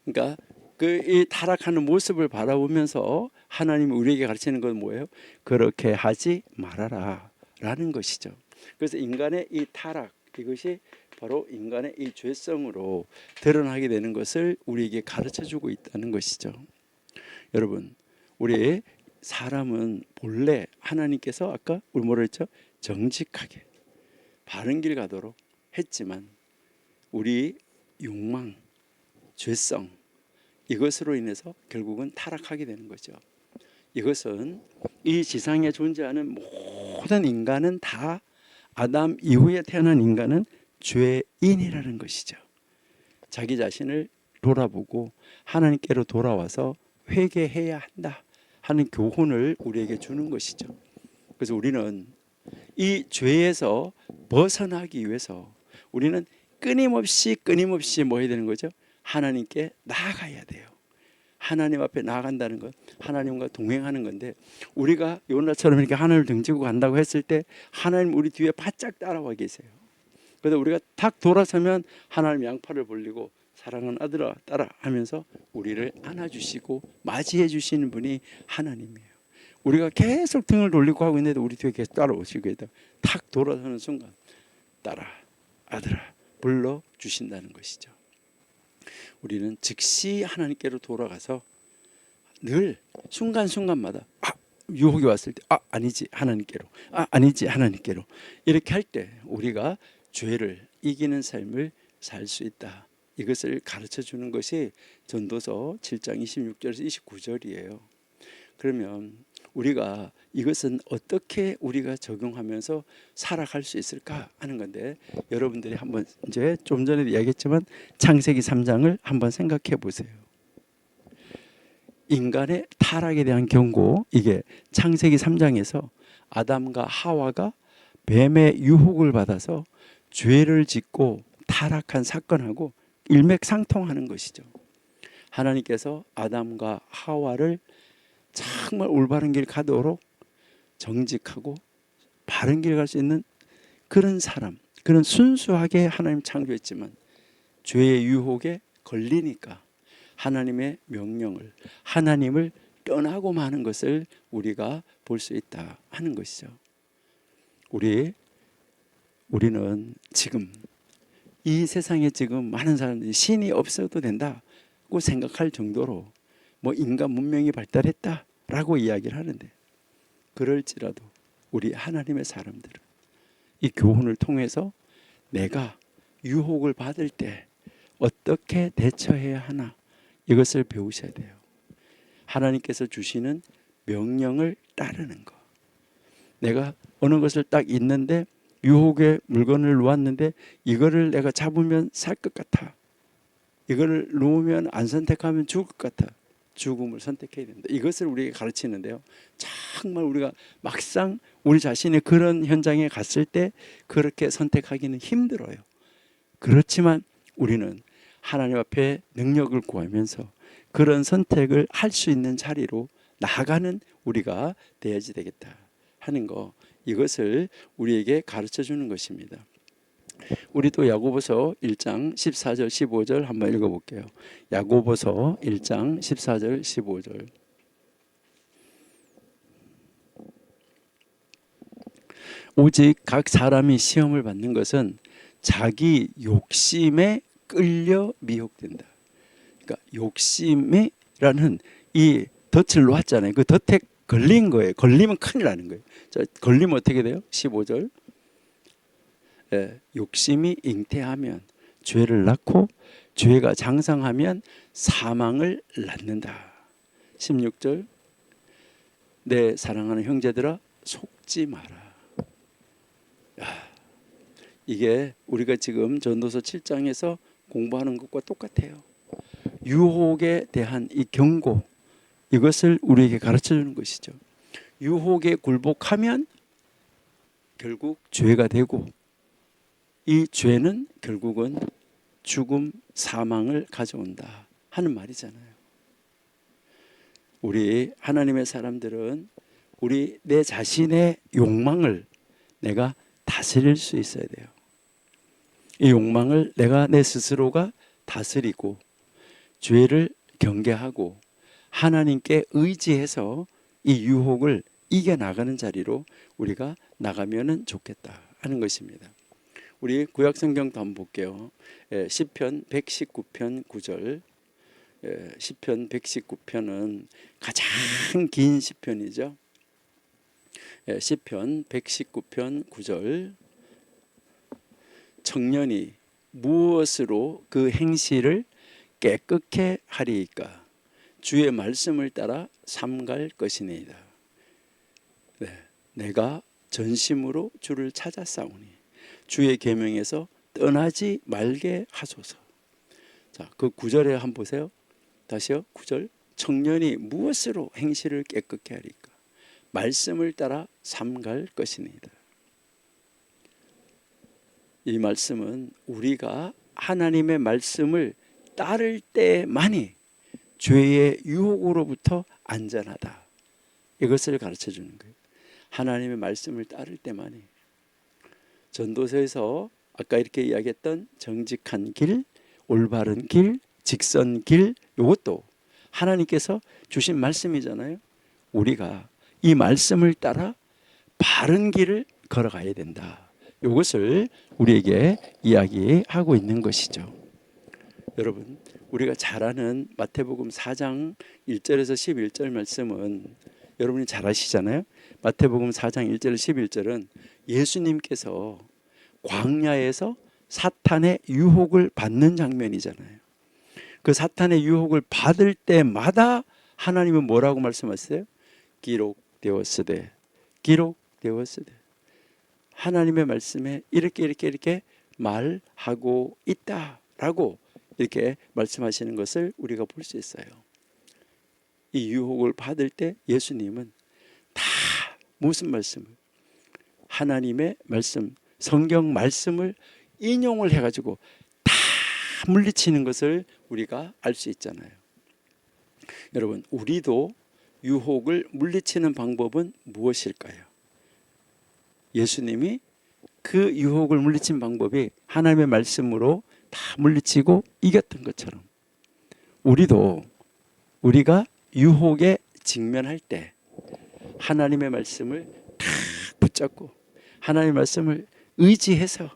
그러니까 이 타락하는 모습을 바라보면서 하나님이 우리에게 가르치는 건 뭐예요? 그렇게 하지 말아라 라는 것이죠. 그래서 인간의 이 타락, 이것이 바로 인간의 이 죄성으로 드러나게 되는 것을 우리에게 가르쳐주고 있다는 것이죠. 여러분, 우리 사람은 본래 하나님께서 아까 우리 뭐라 했죠? 정직하게 바른 길 가도록 했지만 우리 욕망, 죄성 이것으로 인해서 결국은 타락하게 되는 거죠. 이것은 이 지상에 존재하는 모든 인간은 다 아담 이후에 태어난 인간은 죄인이라는 것이죠. 자기 자신을 돌아보고 하나님께로 돌아와서 회개해야 한다 하는 교훈을 우리에게 주는 것이죠. 그래서 우리는 이 죄에서 벗어나기 위해서 우리는 끊임없이 뭐 해야 되는 거죠? 하나님께 나아가야 돼요. 하나님 앞에 나아간다는 것, 하나님과 동행하는 건데 우리가 요나처럼 이렇게 하늘을 등지고 간다고 했을 때 하나님 우리 뒤에 바짝 따라와 계세요. 그래서 우리가 탁 돌아서면 하나님 양팔을 벌리고 사랑하는 아들아 따라 하면서 우리를 안아주시고 맞이해 주시는 분이 하나님이에요. 우리가 계속 등을 돌리고 하고 있는데도 우리 뒤에 계속 따라오시고 있다. 탁 돌아서는 순간 따라 아들아 불러주신다는 것이죠. 우리는 즉시 하나님께로 돌아가서 늘 순간순간마다 유혹이 왔을 때 아니지 하나님께로 아니지 하나님께로 이렇게 할 때 우리가 죄를 이기는 삶을 살 수 있다. 이것을 가르쳐 주는 것이 전도서 7장 26절에서 29절이에요. 그러면 우리가 이것은 어떻게 우리가 적용하면서 살아갈 수 있을까 하는 건데 여러분들이 한번 이제 좀 전에도 이야기했지만 창세기 3장을 한번 생각해 보세요. 인간의 타락에 대한 경고, 이게 창세기 3장에서 아담과 하와가 뱀의 유혹을 받아서 죄를 짓고 타락한 사건하고 일맥상통하는 것이죠. 하나님께서 아담과 하와를 정말 올바른 길 가도록 정직하고 바른 길 갈 수 있는 그런 사람, 그런 순수하게 하나님 창조했지만 죄의 유혹에 걸리니까 하나님의 명령을, 하나님을 떠나고 마는 것을 우리가 볼 수 있다 하는 것이죠. 우리는 지금 이 세상에 지금 많은 사람들이 신이 없어도 된다고 생각할 정도로 뭐 인간 문명이 발달했다라고 이야기를 하는데 그럴지라도 우리 하나님의 사람들은 이 교훈을 통해서 내가 유혹을 받을 때 어떻게 대처해야 하나 이것을 배우셔야 돼요. 하나님께서 주시는 명령을 따르는 거. 내가 어느 것을 딱 있는데 유혹의 물건을 놓았는데 이거를 내가 잡으면 살 것 같아. 이거를 놓으면 안 선택하면 죽을 것 같아. 죽음을 선택해야 된다. 이것을 우리에게 가르치는데요. 정말 우리가 막상 우리 자신의 그런 현장에 갔을 때 그렇게 선택하기는 힘들어요. 그렇지만 우리는 하나님 앞에 능력을 구하면서 그런 선택을 할 수 있는 자리로 나아가는 우리가 되어야지 되겠다 하는 거, 이것을 우리에게 가르쳐 주는 것입니다. 우리 또 야고보서 1장 14절 15절 한번 읽어볼게요. 야고보서 1장 14절 15절. 오직 각 사람이 시험을 받는 것은 자기 욕심에 끌려 미혹된다. 그러니까 욕심이라는 이 덫을 놓았잖아요. 그 덫에 걸린 거예요. 걸리면 큰일 나는 거예요. 자, 걸리면 어떻게 돼요? 15절. 욕심이 잉태하면 죄를 낳고 죄가 장성하면 사망을 낳는다. 16절. 내 사랑하는 형제들아 속지 마라. 이게 우리가 지금 전도서 7장에서 공부하는 것과 똑같아요. 유혹에 대한 이 경고, 이것을 우리에게 가르쳐 주는 것이죠. 유혹에 굴복하면 결국 죄가 되고 이 죄는 결국은 죽음, 사망을 가져온다 하는 말이잖아요. 우리 하나님의 사람들은 우리 내 자신의 욕망을 내가 다스릴 수 있어야 돼요. 이 욕망을 내가 내 스스로가 다스리고 죄를 경계하고 하나님께 의지해서 이 유혹을 이겨나가는 자리로 우리가 나가면 좋겠다 하는 것입니다. 우리 구약성경도 한번 볼게요. 시편 119편 9절. 시편 119편은 가장 긴 시편이죠. 시편 119편 9절 청년이 무엇으로 그 행실을 깨끗게 하리이까 주의 말씀을 따라 삼갈 것이니이다. 내가 전심으로 주를 찾았사오니 주의 계명에서 떠나지 말게 하소서. 자, 그 9절에 한번 보세요. 다시요. 9절 청년이 무엇으로 행실을 깨끗게 하리까 말씀을 따라 삼갈 것이니이다. 이 말씀은 우리가 하나님의 말씀을 따를 때만이 죄의 유혹으로부터 안전하다. 이것을 가르쳐 주는 거예요. 하나님의 말씀을 따를 때만이. 전도서에서 아까 이렇게 이야기했던 정직한 길, 올바른 길, 직선 길, 이것도 하나님께서 주신 말씀이잖아요. 우리가 이 말씀을 따라 바른 길을 걸어가야 된다. 이것을 우리에게 이야기하고 있는 것이죠. 여러분, 우리가 잘 아는 마태복음 4장 1절에서 11절 말씀은 여러분이 잘 아시잖아요. 마태복음 4장 1절 11절은 예수님께서 광야에서 사탄의 유혹을 받는 장면이잖아요. 그 사탄의 유혹을 받을 때마다 하나님은 뭐라고 말씀하세요? 기록되었으되 기록되었으되. 하나님의 말씀에 이렇게 말하고 있다라고 이렇게 말씀하시는 것을 우리가 볼 수 있어요. 이 유혹을 받을 때 예수님은 다 무슨 말씀을? 하나님의 말씀, 성경 말씀을 인용을 해가지고 다 물리치는 것을 우리가 알 수 있잖아요. 여러분, 우리도 유혹을 물리치는 방법은 무엇일까요? 예수님이 그 유혹을 물리친 방법이 하나님의 말씀으로 다 물리치고 이겼던 것처럼 우리도 우리가 유혹에 직면할 때 하나님의 말씀을 다 붙잡고 하나님의 말씀을 의지해서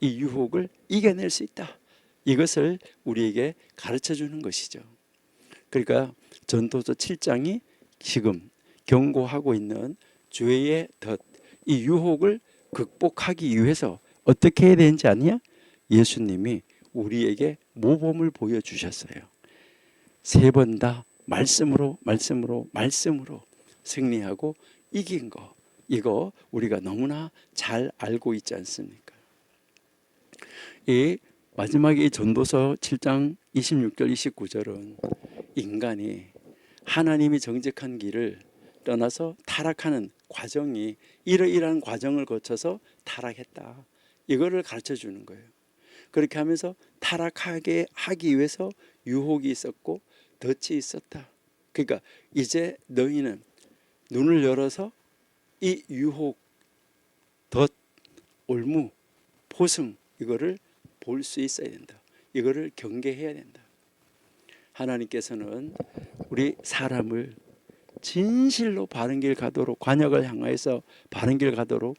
이 유혹을 이겨낼 수 있다. 이것을 우리에게 가르쳐 주는 것이죠. 그러니까 전도서 7장이 지금 경고하고 있는 죄의 덫, 이 유혹을 극복하기 위해서 어떻게 해야 되는지 아니야? 예수님이 우리에게 모범을 보여주셨어요. 3번 다 말씀으로 승리하고 이긴 거, 이거 우리가 너무나 잘 알고 있지 않습니까? 이 마지막에 이 전도서 7장 26절 29절은 인간이 하나님이 정직한 길을 떠나서 타락하는 과정이 이러이러한 과정을 거쳐서 타락했다. 이거를 가르쳐 주는 거예요. 그렇게 하면서 타락하게 하기 위해서 유혹이 있었고 덫이 있었다. 그러니까 이제 너희는 눈을 열어서 이 유혹, 덫, 올무, 포승 이거를 볼 수 있어야 된다. 이거를 경계해야 된다. 하나님께서는 우리 사람을 진실로 바른 길 가도록 관역을 향하여서 바른 길 가도록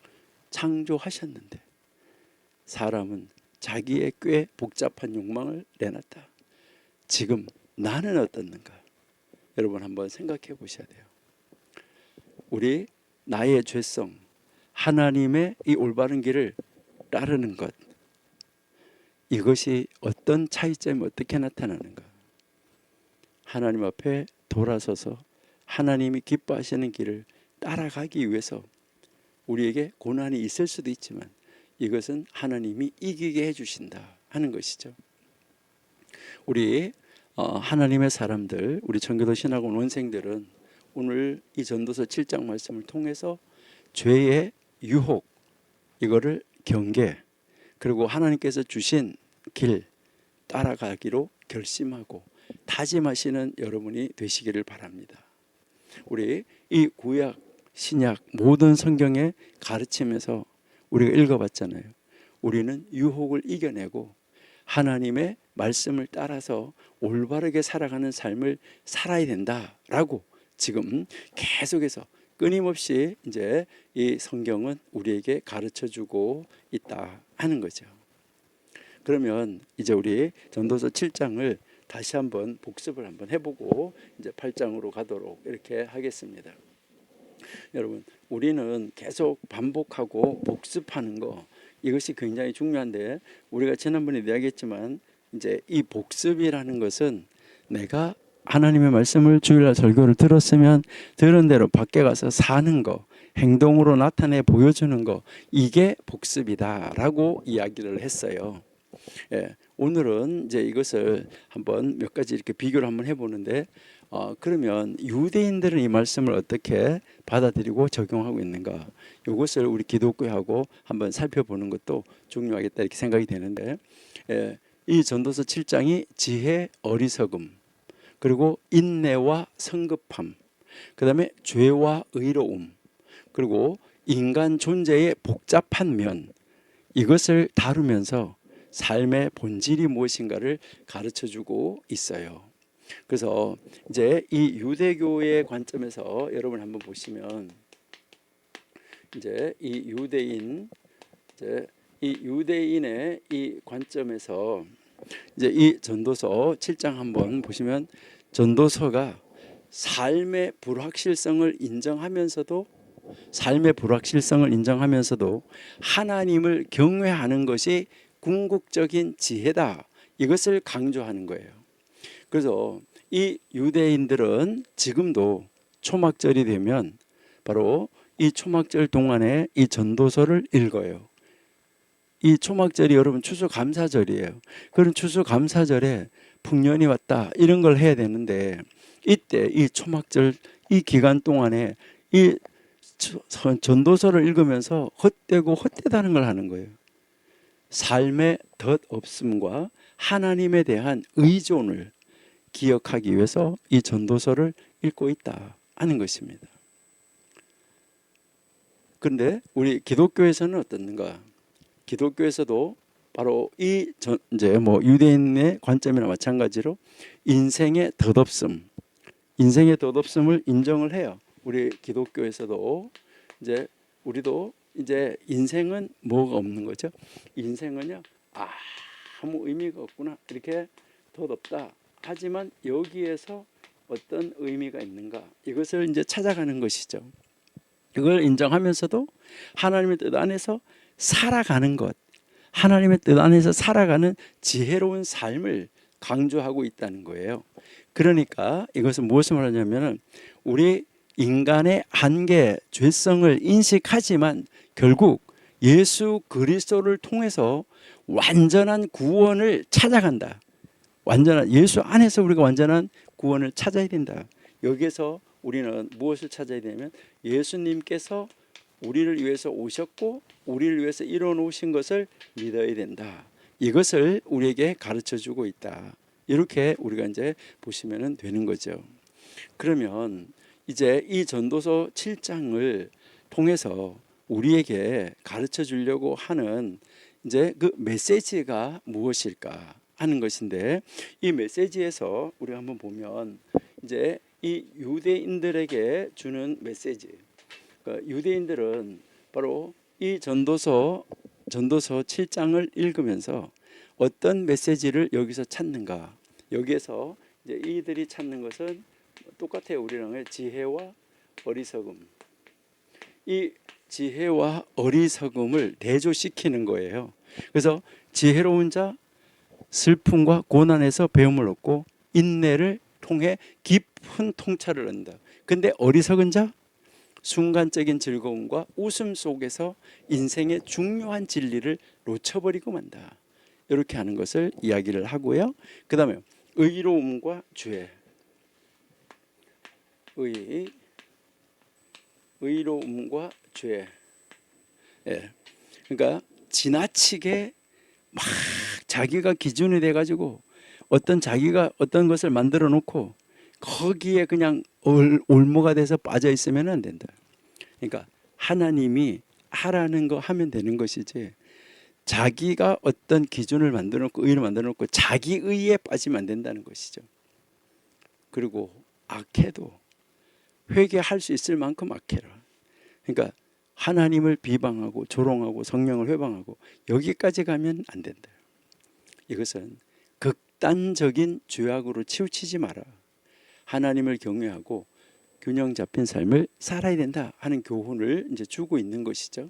창조하셨는데 사람은 자기의 꽤 복잡한 욕망을 내놨다. 지금 나는 어떻는가? 여러분 한번 생각해 보셔야 돼요. 우리 나의 죄성, 하나님의 이 올바른 길을 따르는 것, 이것이 어떤 차이점이 어떻게 나타나는가? 하나님 앞에 돌아서서 하나님이 기뻐하시는 길을 따라가기 위해서 우리에게 고난이 있을 수도 있지만 이것은 하나님이 이기게 해주신다 하는 것이죠. 우리 하나님의 사람들, 우리 청교도 신학원 원생들은 오늘 이 전도서 7장 말씀을 통해서 죄의 유혹, 이거를 경계, 그리고 하나님께서 주신 길 따라가기로 결심하고 다짐하시는 여러분이 되시기를 바랍니다. 우리 이 구약, 신약 모든 성경의 가르침에서 우리가 읽어봤잖아요. 우리는 유혹을 이겨내고 하나님의 말씀을 따라서 올바르게 살아가는 삶을 살아야 된다라고 지금 계속해서 끊임없이 이제 이 성경은 우리에게 가르쳐주고 있다 하는 거죠. 그러면 이제 우리 전도서 7장을 다시 한번 복습을 한번 해보고 이제 8장으로 가도록 이렇게 하겠습니다. 여러분, 우리는 계속 반복하고 복습하는 거, 이것이 굉장히 중요한데, 우리가 지난번에 이야기했지만 이제 이 복습이라는 것은 내가 하나님의 말씀을 주일날 설교를 들었으면 들은 대로 밖에 가서 사는 거, 행동으로 나타내 보여주는 거, 이게 복습이다라고 이야기를 했어요. 예, 오늘은 이제 이것을 한번 몇 가지 이렇게 비교를 한번 해보는데, 그러면 유대인들은 이 말씀을 어떻게 받아들이고 적용하고 있는가? 이것을 우리 기독교하고 한번 살펴보는 것도 중요하겠다 이렇게 생각이 되는데, 이 전도서 7장이 지혜, 어리석음, 그리고 인내와 성급함, 그 다음에 죄와 의로움, 그리고 인간 존재의 복잡한 면, 이것을 다루면서 삶의 본질이 무엇인가를 가르쳐주고 있어요. 그래서 이제 이 유대교의 관점에서 여러분 한번 보시면, 이제 이 유대인의 이 관점에서 이제 이 전도서 7장 한번 보시면, 전도서가 삶의 불확실성을 인정하면서도 하나님을 경외하는 것이 궁극적인 지혜다, 이것을 강조하는 거예요. 그래서 이 유대인들은 지금도 초막절이 되면 바로 이 초막절 동안에 이 전도서를 읽어요. 이 초막절이 여러분 추수감사절이에요. 그런 추수감사절에 풍년이 왔다 이런 걸 해야 되는데, 이때 이 초막절 이 기간 동안에 이 전도서를 읽으면서 헛되고 헛되다는 걸 하는 거예요. 삶의 덧없음과 하나님에 대한 의존을 기억하기 위해서 이 전도서를 읽고 있다 하는 것입니다. 그런데 우리 기독교에서는 어떻는가? 기독교에서도 바로 이제 유대인의 관점이나 마찬가지로 인생의 덧없음을 인정을 해요. 우리 기독교에서도 이제 우리도 이제 인생은 뭐가 없는 거죠? 인생은요, 아무 의미가 없구나, 이렇게 덧없다. 하지만 여기에서 어떤 의미가 있는가, 이것을 이제 찾아가는 것이죠. 이걸 인정하면서도 하나님의 뜻 안에서 살아가는 것, 하나님의 뜻 안에서 살아가는 지혜로운 삶을 강조하고 있다는 거예요. 그러니까 이것은 무엇을 말하냐면, 우리 인간의 한계, 죄성을 인식하지만 결국 예수 그리스도를 통해서 완전한 구원을 찾아간다. 예수 안에서 우리가 완전한 구원을 찾아야 된다. 여기에서 우리는 무엇을 찾아야 되냐면, 예수님께서 우리를 위해서 오셨고 우리를 위해서 이뤄 놓으신 것을 믿어야 된다. 이것을 우리에게 가르쳐 주고 있다. 이렇게 우리가 이제 보시면 되는 거죠. 그러면 이제 이 전도서 7장을 통해서 우리에게 가르쳐 주려고 하는 이제 그 메시지가 무엇일까 하는 것인데, 이 메시지에서 우리가 한번 보면 이제 이 유대인들에게 주는 메시지, 그러니까 유대인들은 바로 이 전도서 7장을 읽으면서 어떤 메시지를 여기서 찾는가? 여기에서 이제 이들이 찾는 것은 똑같아요. 우리랑 지혜와 어리석음. 이 지혜와 어리석음을 대조시키는 거예요. 그래서 지혜로운 자 슬픔과 고난에서 배움을 얻고 인내를 통해 깊은 통찰을 얻는다. 근데 어리석은 자 순간적인 즐거움과 웃음 속에서 인생의 중요한 진리를 놓쳐버리고 만다. 이렇게 하는 것을 이야기를 하고요. 그 다음에 의로움과 죄, 의로움과 죄. 그러니까 지나치게 막 자기가 기준이 돼가지고 자기가 어떤 것을 만들어 놓고 거기에 그냥 올무가 돼서 빠져 있으면 안 된다. 그러니까 하나님이 하라는 거 하면 되는 것이지, 자기가 어떤 기준을 만들어 놓고 의를 만들어 놓고 자기 의에 빠지면 안 된다는 것이죠. 그리고 악해도 회개할 수 있을 만큼 악해라. 그러니까 하나님을 비방하고 조롱하고 성령을 회방하고 여기까지 가면 안 된다. 이것은 극단적인 죄악으로 치우치지 마라. 하나님을 경외하고 균형 잡힌 삶을 살아야 된다 하는 교훈을 이제 주고 있는 것이죠.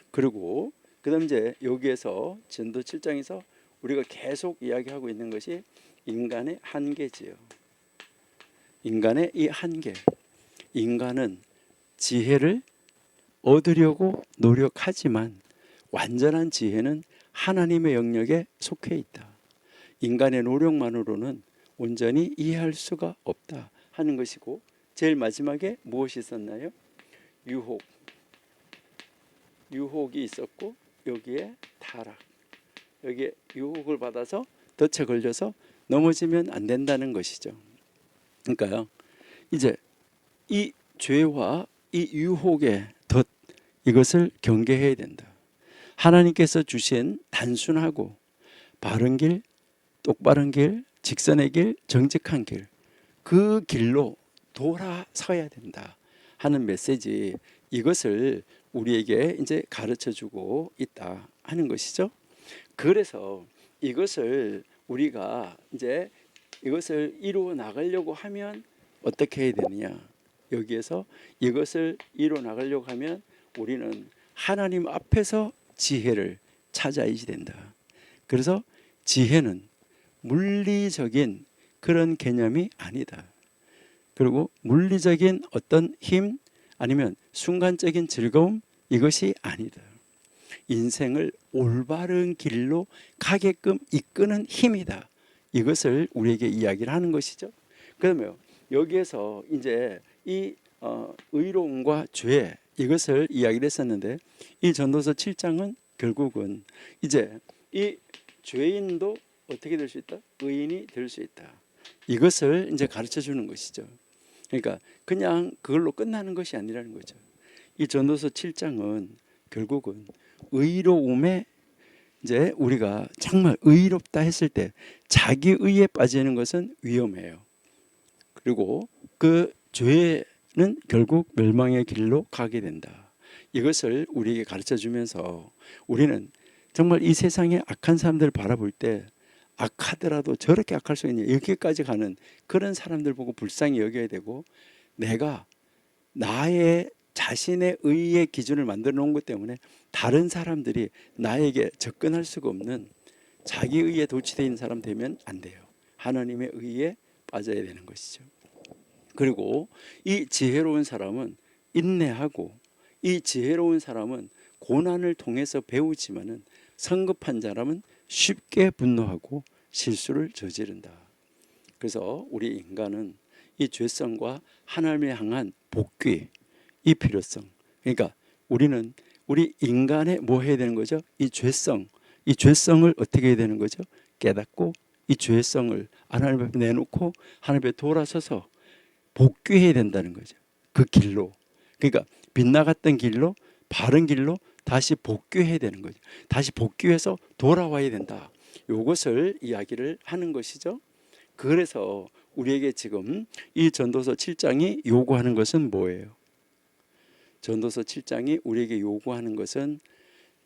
그리고 그다음 이제 여기에서 전도 7장에서 우리가 계속 이야기하고 있는 것이 인간의 한계지요. 인간의 이 한계. 인간은 지혜를 얻으려고 노력하지만 완전한 지혜는 하나님의 영역에 속해 있다. 인간의 노력만으로는 온전히 이해할 수가 없다 하는 것이고, 제일 마지막에 무엇이 있었나요? 유혹이 있었고, 여기에 타락. 여기에 유혹을 받아서 덫에 걸려서 넘어지면 안 된다는 것이죠. 그러니까요, 이제 이 죄와 이 유혹의 덫, 이것을 경계해야 된다. 하나님께서 주신 단순하고 바른 길, 똑바른 길, 직선의 길, 정직한 길, 그 길로 돌아서야 된다 하는 메시지, 이것을 우리에게 이제 가르쳐 주고 있다 하는 것이죠. 그래서 이것을 우리가 이제 이것을 이루어 나가려고 하면 어떻게 해야 되느냐? 여기에서 이것을 이루어 나가려고 하면 우리는 하나님 앞에서 지혜를 찾아야지 된다. 그래서 지혜는 물리적인 그런 개념이 아니다. 그리고 물리적인 어떤 힘 아니면 순간적인 즐거움, 이것이 아니다. 인생을 올바른 길로 가게끔 이끄는 힘이다. 이것을 우리에게 이야기를 하는 것이죠. 그러면 여기에서 이제 이 의로움과 죄, 이것을 이야기를 했었는데, 이 전도서 7장은 결국은 이제 이 죄인도 어떻게 될 수 있다? 의인이 될 수 있다. 이것을 이제 가르쳐 주는 것이죠. 그러니까 그냥 그걸로 끝나는 것이 아니라는 거죠. 이 전도서 7장은 결국은 의로움에, 이제 우리가 정말 의롭다 했을 때 자기 의에 빠지는 것은 위험해요. 그리고 그 죄는 결국 멸망의 길로 가게 된다. 이것을 우리에게 가르쳐 주면서 우리는 정말 이 세상의 악한 사람들을 바라볼 때 악하더라도 저렇게 악할 수 있냐, 여기까지 가는 그런 사람들 보고 불쌍히 여겨야 되고, 내가 나의 자신의 의의 기준을 만들어 놓은 것 때문에 다른 사람들이 나에게 접근할 수가 없는 자기 의에 도취되어 있는 사람 되면 안 돼요. 하나님의 의에 빠져야 되는 것이죠. 그리고 이 지혜로운 사람은 인내하고, 이 지혜로운 사람은 고난을 통해서 배우지만은 성급한 사람은 쉽게 분노하고 실수를 저지른다. 그래서 우리 인간은 이 죄성과 하나님을 향한 복귀, 이 필요성, 그러니까 우리는 우리 인간에 뭐 해야 되는 거죠? 이 죄성을 어떻게 해야 되는 거죠? 깨닫고 이 죄성을 하나님 앞에 내놓고 하나님 앞에 돌아서서 복귀해야 된다는 거죠. 그 길로, 그러니까 빗나갔던 길로, 바른 길로 다시 복귀해야 되는 거죠. 다시 복귀해서 돌아와야 된다. 이것을 이야기를 하는 것이죠. 그래서 우리에게 지금 이 전도서 7장이 요구하는 것은 뭐예요? 전도서 7장이 우리에게 요구하는 것은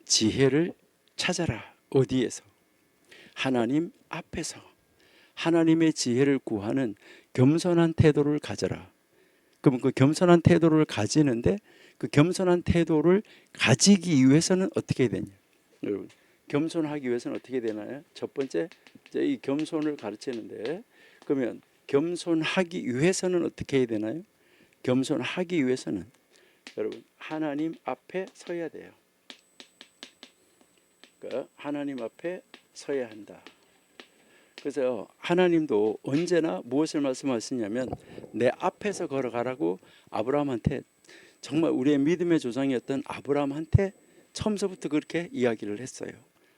지혜를 찾아라. 어디에서? 하나님 앞에서. 하나님의 지혜를 구하는 겸손한 태도를 가져라. 그럼 그 겸손한 태도를 가지는데, 그 겸손한 태도를 가지기 위해서는 어떻게 해야 되냐? 여러분, 겸손하기 위해서는 어떻게 되나요? 첫 번째, 이제 이 겸손을 가르치는데, 그러면 겸손하기 위해서는 어떻게 해야 되나요? 겸손하기 위해서는 여러분, 하나님 앞에 서야 돼요. 그러니까 하나님 앞에 서야 한다. 그래서 하나님도 언제나 무엇을 말씀하시냐면 내 앞에서 걸어가라고 아브라함한테, 정말 우리의 믿음의 조상이었던 아브라함한테 처음서부터 그렇게 이야기를 했어요.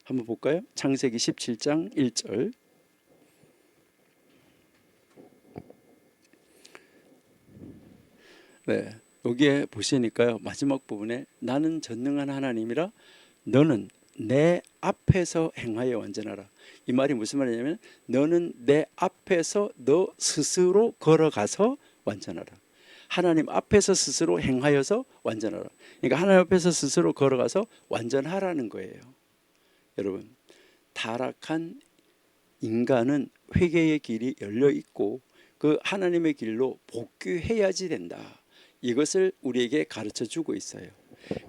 한번 볼까요? 창세기 17장 1절. 네, 여기에 보시니까요, 마지막 부분에 나는 전능한 하나님이라 너는 내 앞에서 행하여 완전하라. 이 말이 무슨 말이냐면 너는 내 앞에서 너 스스로 걸어가서 완전하라. 하나님 앞에서 스스로 행하여서 완전하라. 그러니까 하나님 앞에서 스스로 걸어가서 완전하라는 거예요. 여러분, 타락한 인간은 회개의 길이 열려 있고 그 하나님의 길로 복귀해야지 된다. 이것을 우리에게 가르쳐 주고 있어요.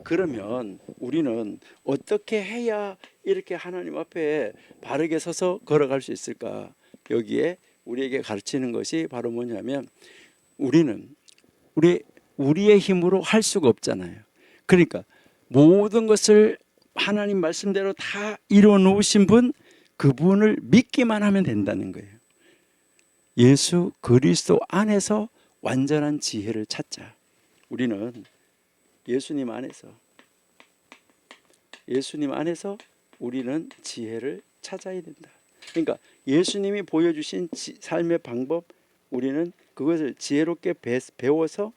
그러면 우리는 어떻게 해야 이렇게 하나님 앞에 바르게 서서 걸어갈 수 있을까? 여기에 우리에게 가르치는 것이 바로 뭐냐면 우리는 우리의 힘으로 할 수가 없잖아요. 그러니까 모든 것을 하나님 말씀대로 다 이루어 놓으신 분, 그분을 믿기만 하면 된다는 거예요. 예수 그리스도 안에서 완전한 지혜를 찾자. 우리는 예수님 안에서 우리는 지혜를 찾아야 된다. 그러니까 예수님이 보여주신 삶의 방법, 우리는 그것을 지혜롭게 배워서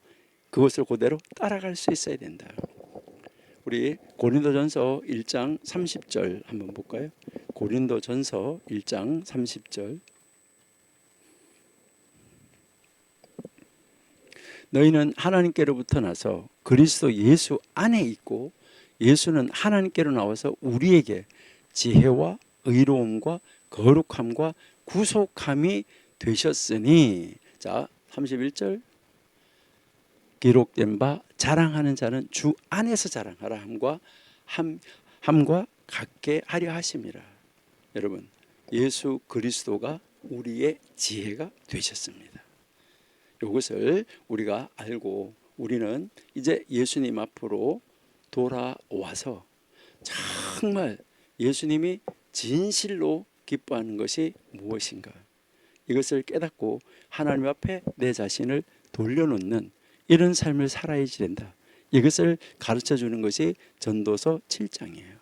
그것을 그대로 따라갈 수 있어야 된다. 우리 고린도전서 1장 30절 한번 볼까요? 고린도전서 1장 30절. 너희는 하나님께로부터 나서 그리스도 예수 안에 있고 예수는 하나님께로 나와서 우리에게 지혜와 의로움과 거룩함과 구속함이 되셨으니, 자 31절, 기록된 바 자랑하는 자는 주 안에서 자랑하라 함과 같게 하려 하심이라. 여러분, 예수 그리스도가 우리의 지혜가 되셨습니다. 이것을 우리가 알고 우리는 이제 예수님 앞으로 돌아와서 정말 예수님이 진실로 기뻐하는 것이 무엇인가, 이것을 깨닫고 하나님 앞에 내 자신을 돌려놓는 이런 삶을 살아야지 된다. 이것을 가르쳐 주는 것이 전도서 7장이에요.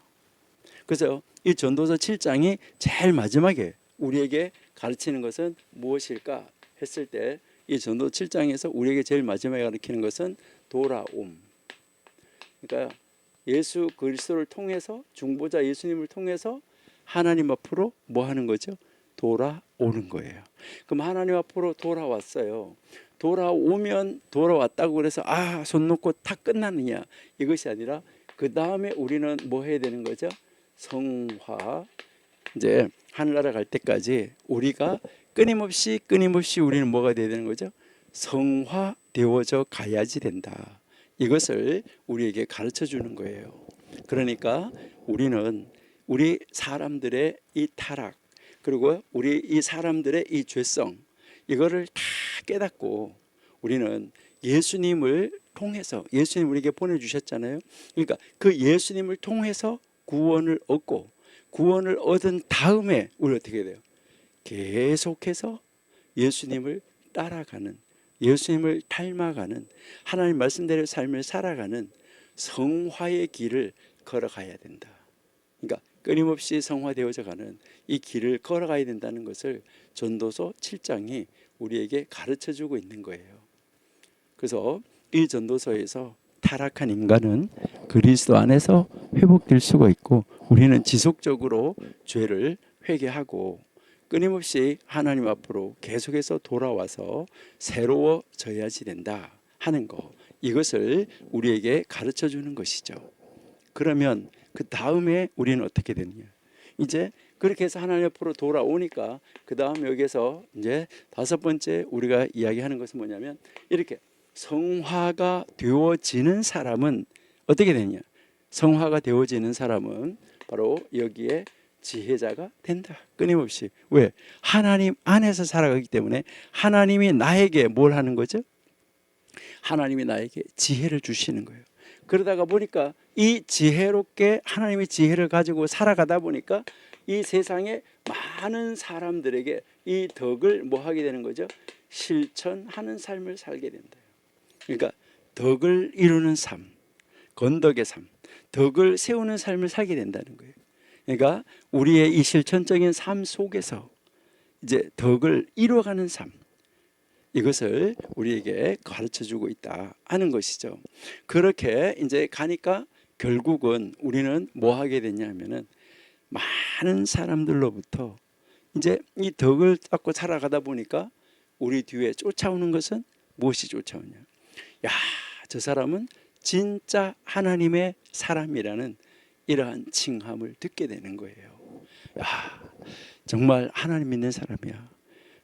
그래서 이 전도서 7장이 제일 마지막에 우리에게 가르치는 것은 무엇일까 했을 때, 이 전도 7장에서 우리에게 제일 마지막에 가르치는 것은 돌아옴. 그러니까 예수 그리스도를 통해서, 중보자 예수님을 통해서 하나님 앞으로 뭐 하는 거죠? 돌아오는 거예요. 그럼 하나님 앞으로 돌아왔어요. 돌아오면 돌아왔다고 그래서 손 놓고 다 끝났느냐, 이것이 아니라 그 다음에 우리는 뭐 해야 되는 거죠? 성화. 이제 하늘나라 갈 때까지 우리가 끊임없이 우리는 뭐가 돼야 되는 거죠? 성화되어져 가야지 된다. 이것을 우리에게 가르쳐 주는 거예요. 그러니까 우리는 우리 사람들의 이 타락, 그리고 우리 이 사람들의 이 죄성, 이거를 다 깨닫고 우리는 예수님을 통해서, 예수님 우리에게 보내주셨잖아요. 그러니까 그 예수님을 통해서 구원을 얻고, 구원을 얻은 다음에 우리 어떻게 돼요? 계속해서 예수님을 따라가는, 예수님을 닮아가는, 하나님 말씀대로 삶을 살아가는 성화의 길을 걸어가야 된다. 그러니까 끊임없이 성화되어져 가는 이 길을 걸어가야 된다는 것을 전도서 7장이 우리에게 가르쳐주고 있는 거예요. 그래서 이 전도서에서 타락한 인간은 그리스도 안에서 회복될 수가 있고, 우리는 지속적으로 죄를 회개하고 끊임없이 하나님 앞으로 계속해서 돌아와서 새로워져야지 된다 하는 거, 이것을 우리에게 가르쳐 주는 것이죠. 그러면 그 다음에 우리는 어떻게 되느냐, 이제 그렇게 해서 하나님 앞으로 돌아오니까 그 다음 여기에서 이제 다섯 번째 우리가 이야기하는 것은 뭐냐면, 이렇게 성화가 되어지는 사람은 어떻게 되냐, 성화가 되어지는 사람은 바로 여기에 지혜자가 된다. 끊임없이. 왜? 하나님 안에서 살아가기 때문에 하나님이 나에게 뭘 하는 거죠? 하나님이 나에게 지혜를 주시는 거예요. 그러다가 보니까 이 지혜롭게 하나님의 지혜를 가지고 살아가다 보니까 이 세상에 많은 사람들에게 이 덕을 뭐 하게 되는 거죠? 실천하는 삶을 살게 된다. 그러니까 덕을 이루는 삶, 건덕의 삶, 덕을 세우는 삶을 살게 된다는 거예요. 그러니까 우리의 이 실천적인 삶 속에서 이제 덕을 이루어가는 삶, 이것을 우리에게 가르쳐주고 있다 하는 것이죠. 그렇게 이제 가니까 결국은 우리는 뭐 하게 되냐면은 많은 사람들로부터 이제 이 덕을 쌓고 살아가다 보니까 우리 뒤에 쫓아오는 것은 무엇이 쫓아오냐? 야, 저 사람은 진짜 하나님의 사람이라는 이러한 칭함을 듣게 되는 거예요. 야, 정말 하나님 믿는 사람이야.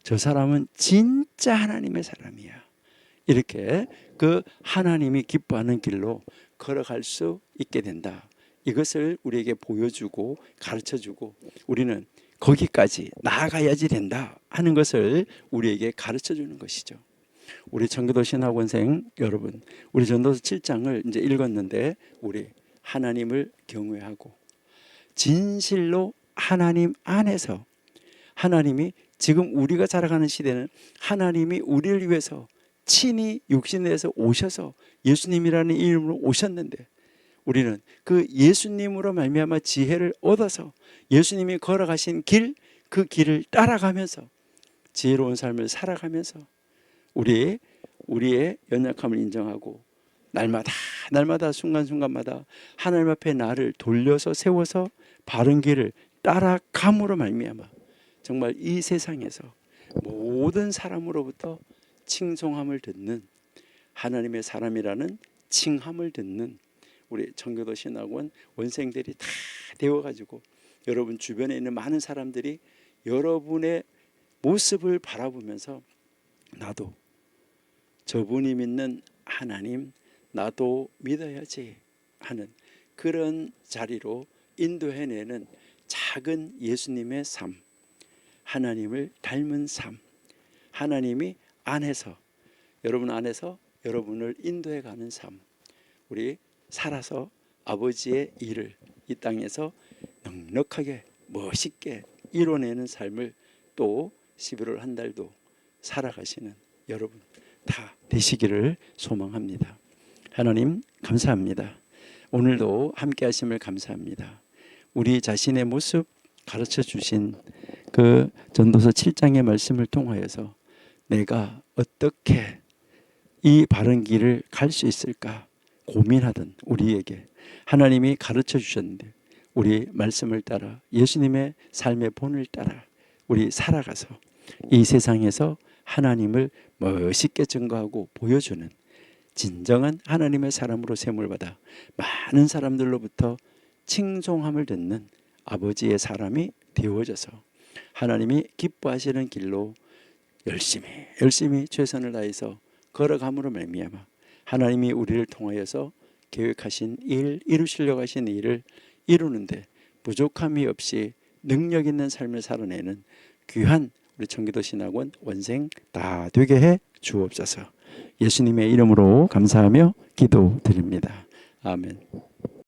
저 사람은 진짜 하나님의 사람이야. 이렇게 그 하나님이 기뻐하는 길로 걸어갈 수 있게 된다. 이것을 우리에게 보여주고 가르쳐주고 우리는 거기까지 나아가야지 된다 하는 것을 우리에게 가르쳐주는 것이죠. 우리 청교도 신학원생 여러분, 우리 전도서 7장을 이제 읽었는데 우리 하나님을 경외하고 진실로 하나님 안에서 하나님이 지금 우리가 살아가는 시대는 하나님이 우리를 위해서 친히 육신에서 오셔서 예수님이라는 이름으로 오셨는데 우리는 그 예수님으로 말미암아 지혜를 얻어서 예수님이 걸어가신 길, 그 길을 따라가면서 지혜로운 삶을 살아가면서 우리의 연약함을 인정하고 날마다 순간순간마다 하나님 앞에 나를 돌려서 세워서 바른 길을 따라감으로 말미암아 정말 이 세상에서 모든 사람으로부터 칭송함을 듣는 하나님의 사람이라는 칭함을 듣는 우리 청교도 신학원 원생들이 다 되어가지고 여러분 주변에 있는 많은 사람들이 여러분의 모습을 바라보면서 나도 저분이 믿는 하나님 나도 믿어야지 하는 그런 자리로 인도해내는 작은 예수님의 삶, 하나님을 닮은 삶, 하나님이 안에서 여러분 안에서 여러분을 인도해가는 삶, 우리 살아서 아버지의 일을 이 땅에서 넉넉하게 멋있게 이뤄내는 삶을 또 11월 한 달도 살아가시는 여러분 다 되시기를 소망합니다. 하나님 감사합니다. 오늘도 함께 하심을 감사합니다. 우리 자신의 모습 가르쳐 주신 그 전도서 7장의 말씀을 통하여서 내가 어떻게 이 바른 길을 갈 수 있을까 고민하던 우리에게 하나님이 가르쳐 주셨는데 우리 말씀을 따라 예수님의 삶의 본을 따라 우리 살아가서 이 세상에서 하나님을 멋있게 증거하고 보여주는 진정한 하나님의 사람으로 세움받아 많은 사람들로부터 칭송함을 듣는 아버지의 사람이 되어져서 하나님이 기뻐하시는 길로 열심히 최선을 다해서 걸어감으로 말미암아 하나님이 우리를 통하여서 계획하신 일, 이루시려고 하신 일을 이루는데 부족함이 없이 능력 있는 삶을 살아내는 귀한 우리 청교도 신학원 원생 다 되게 해 주옵소서. 예수님의 이름으로 감사하며 기도드립니다. 아멘.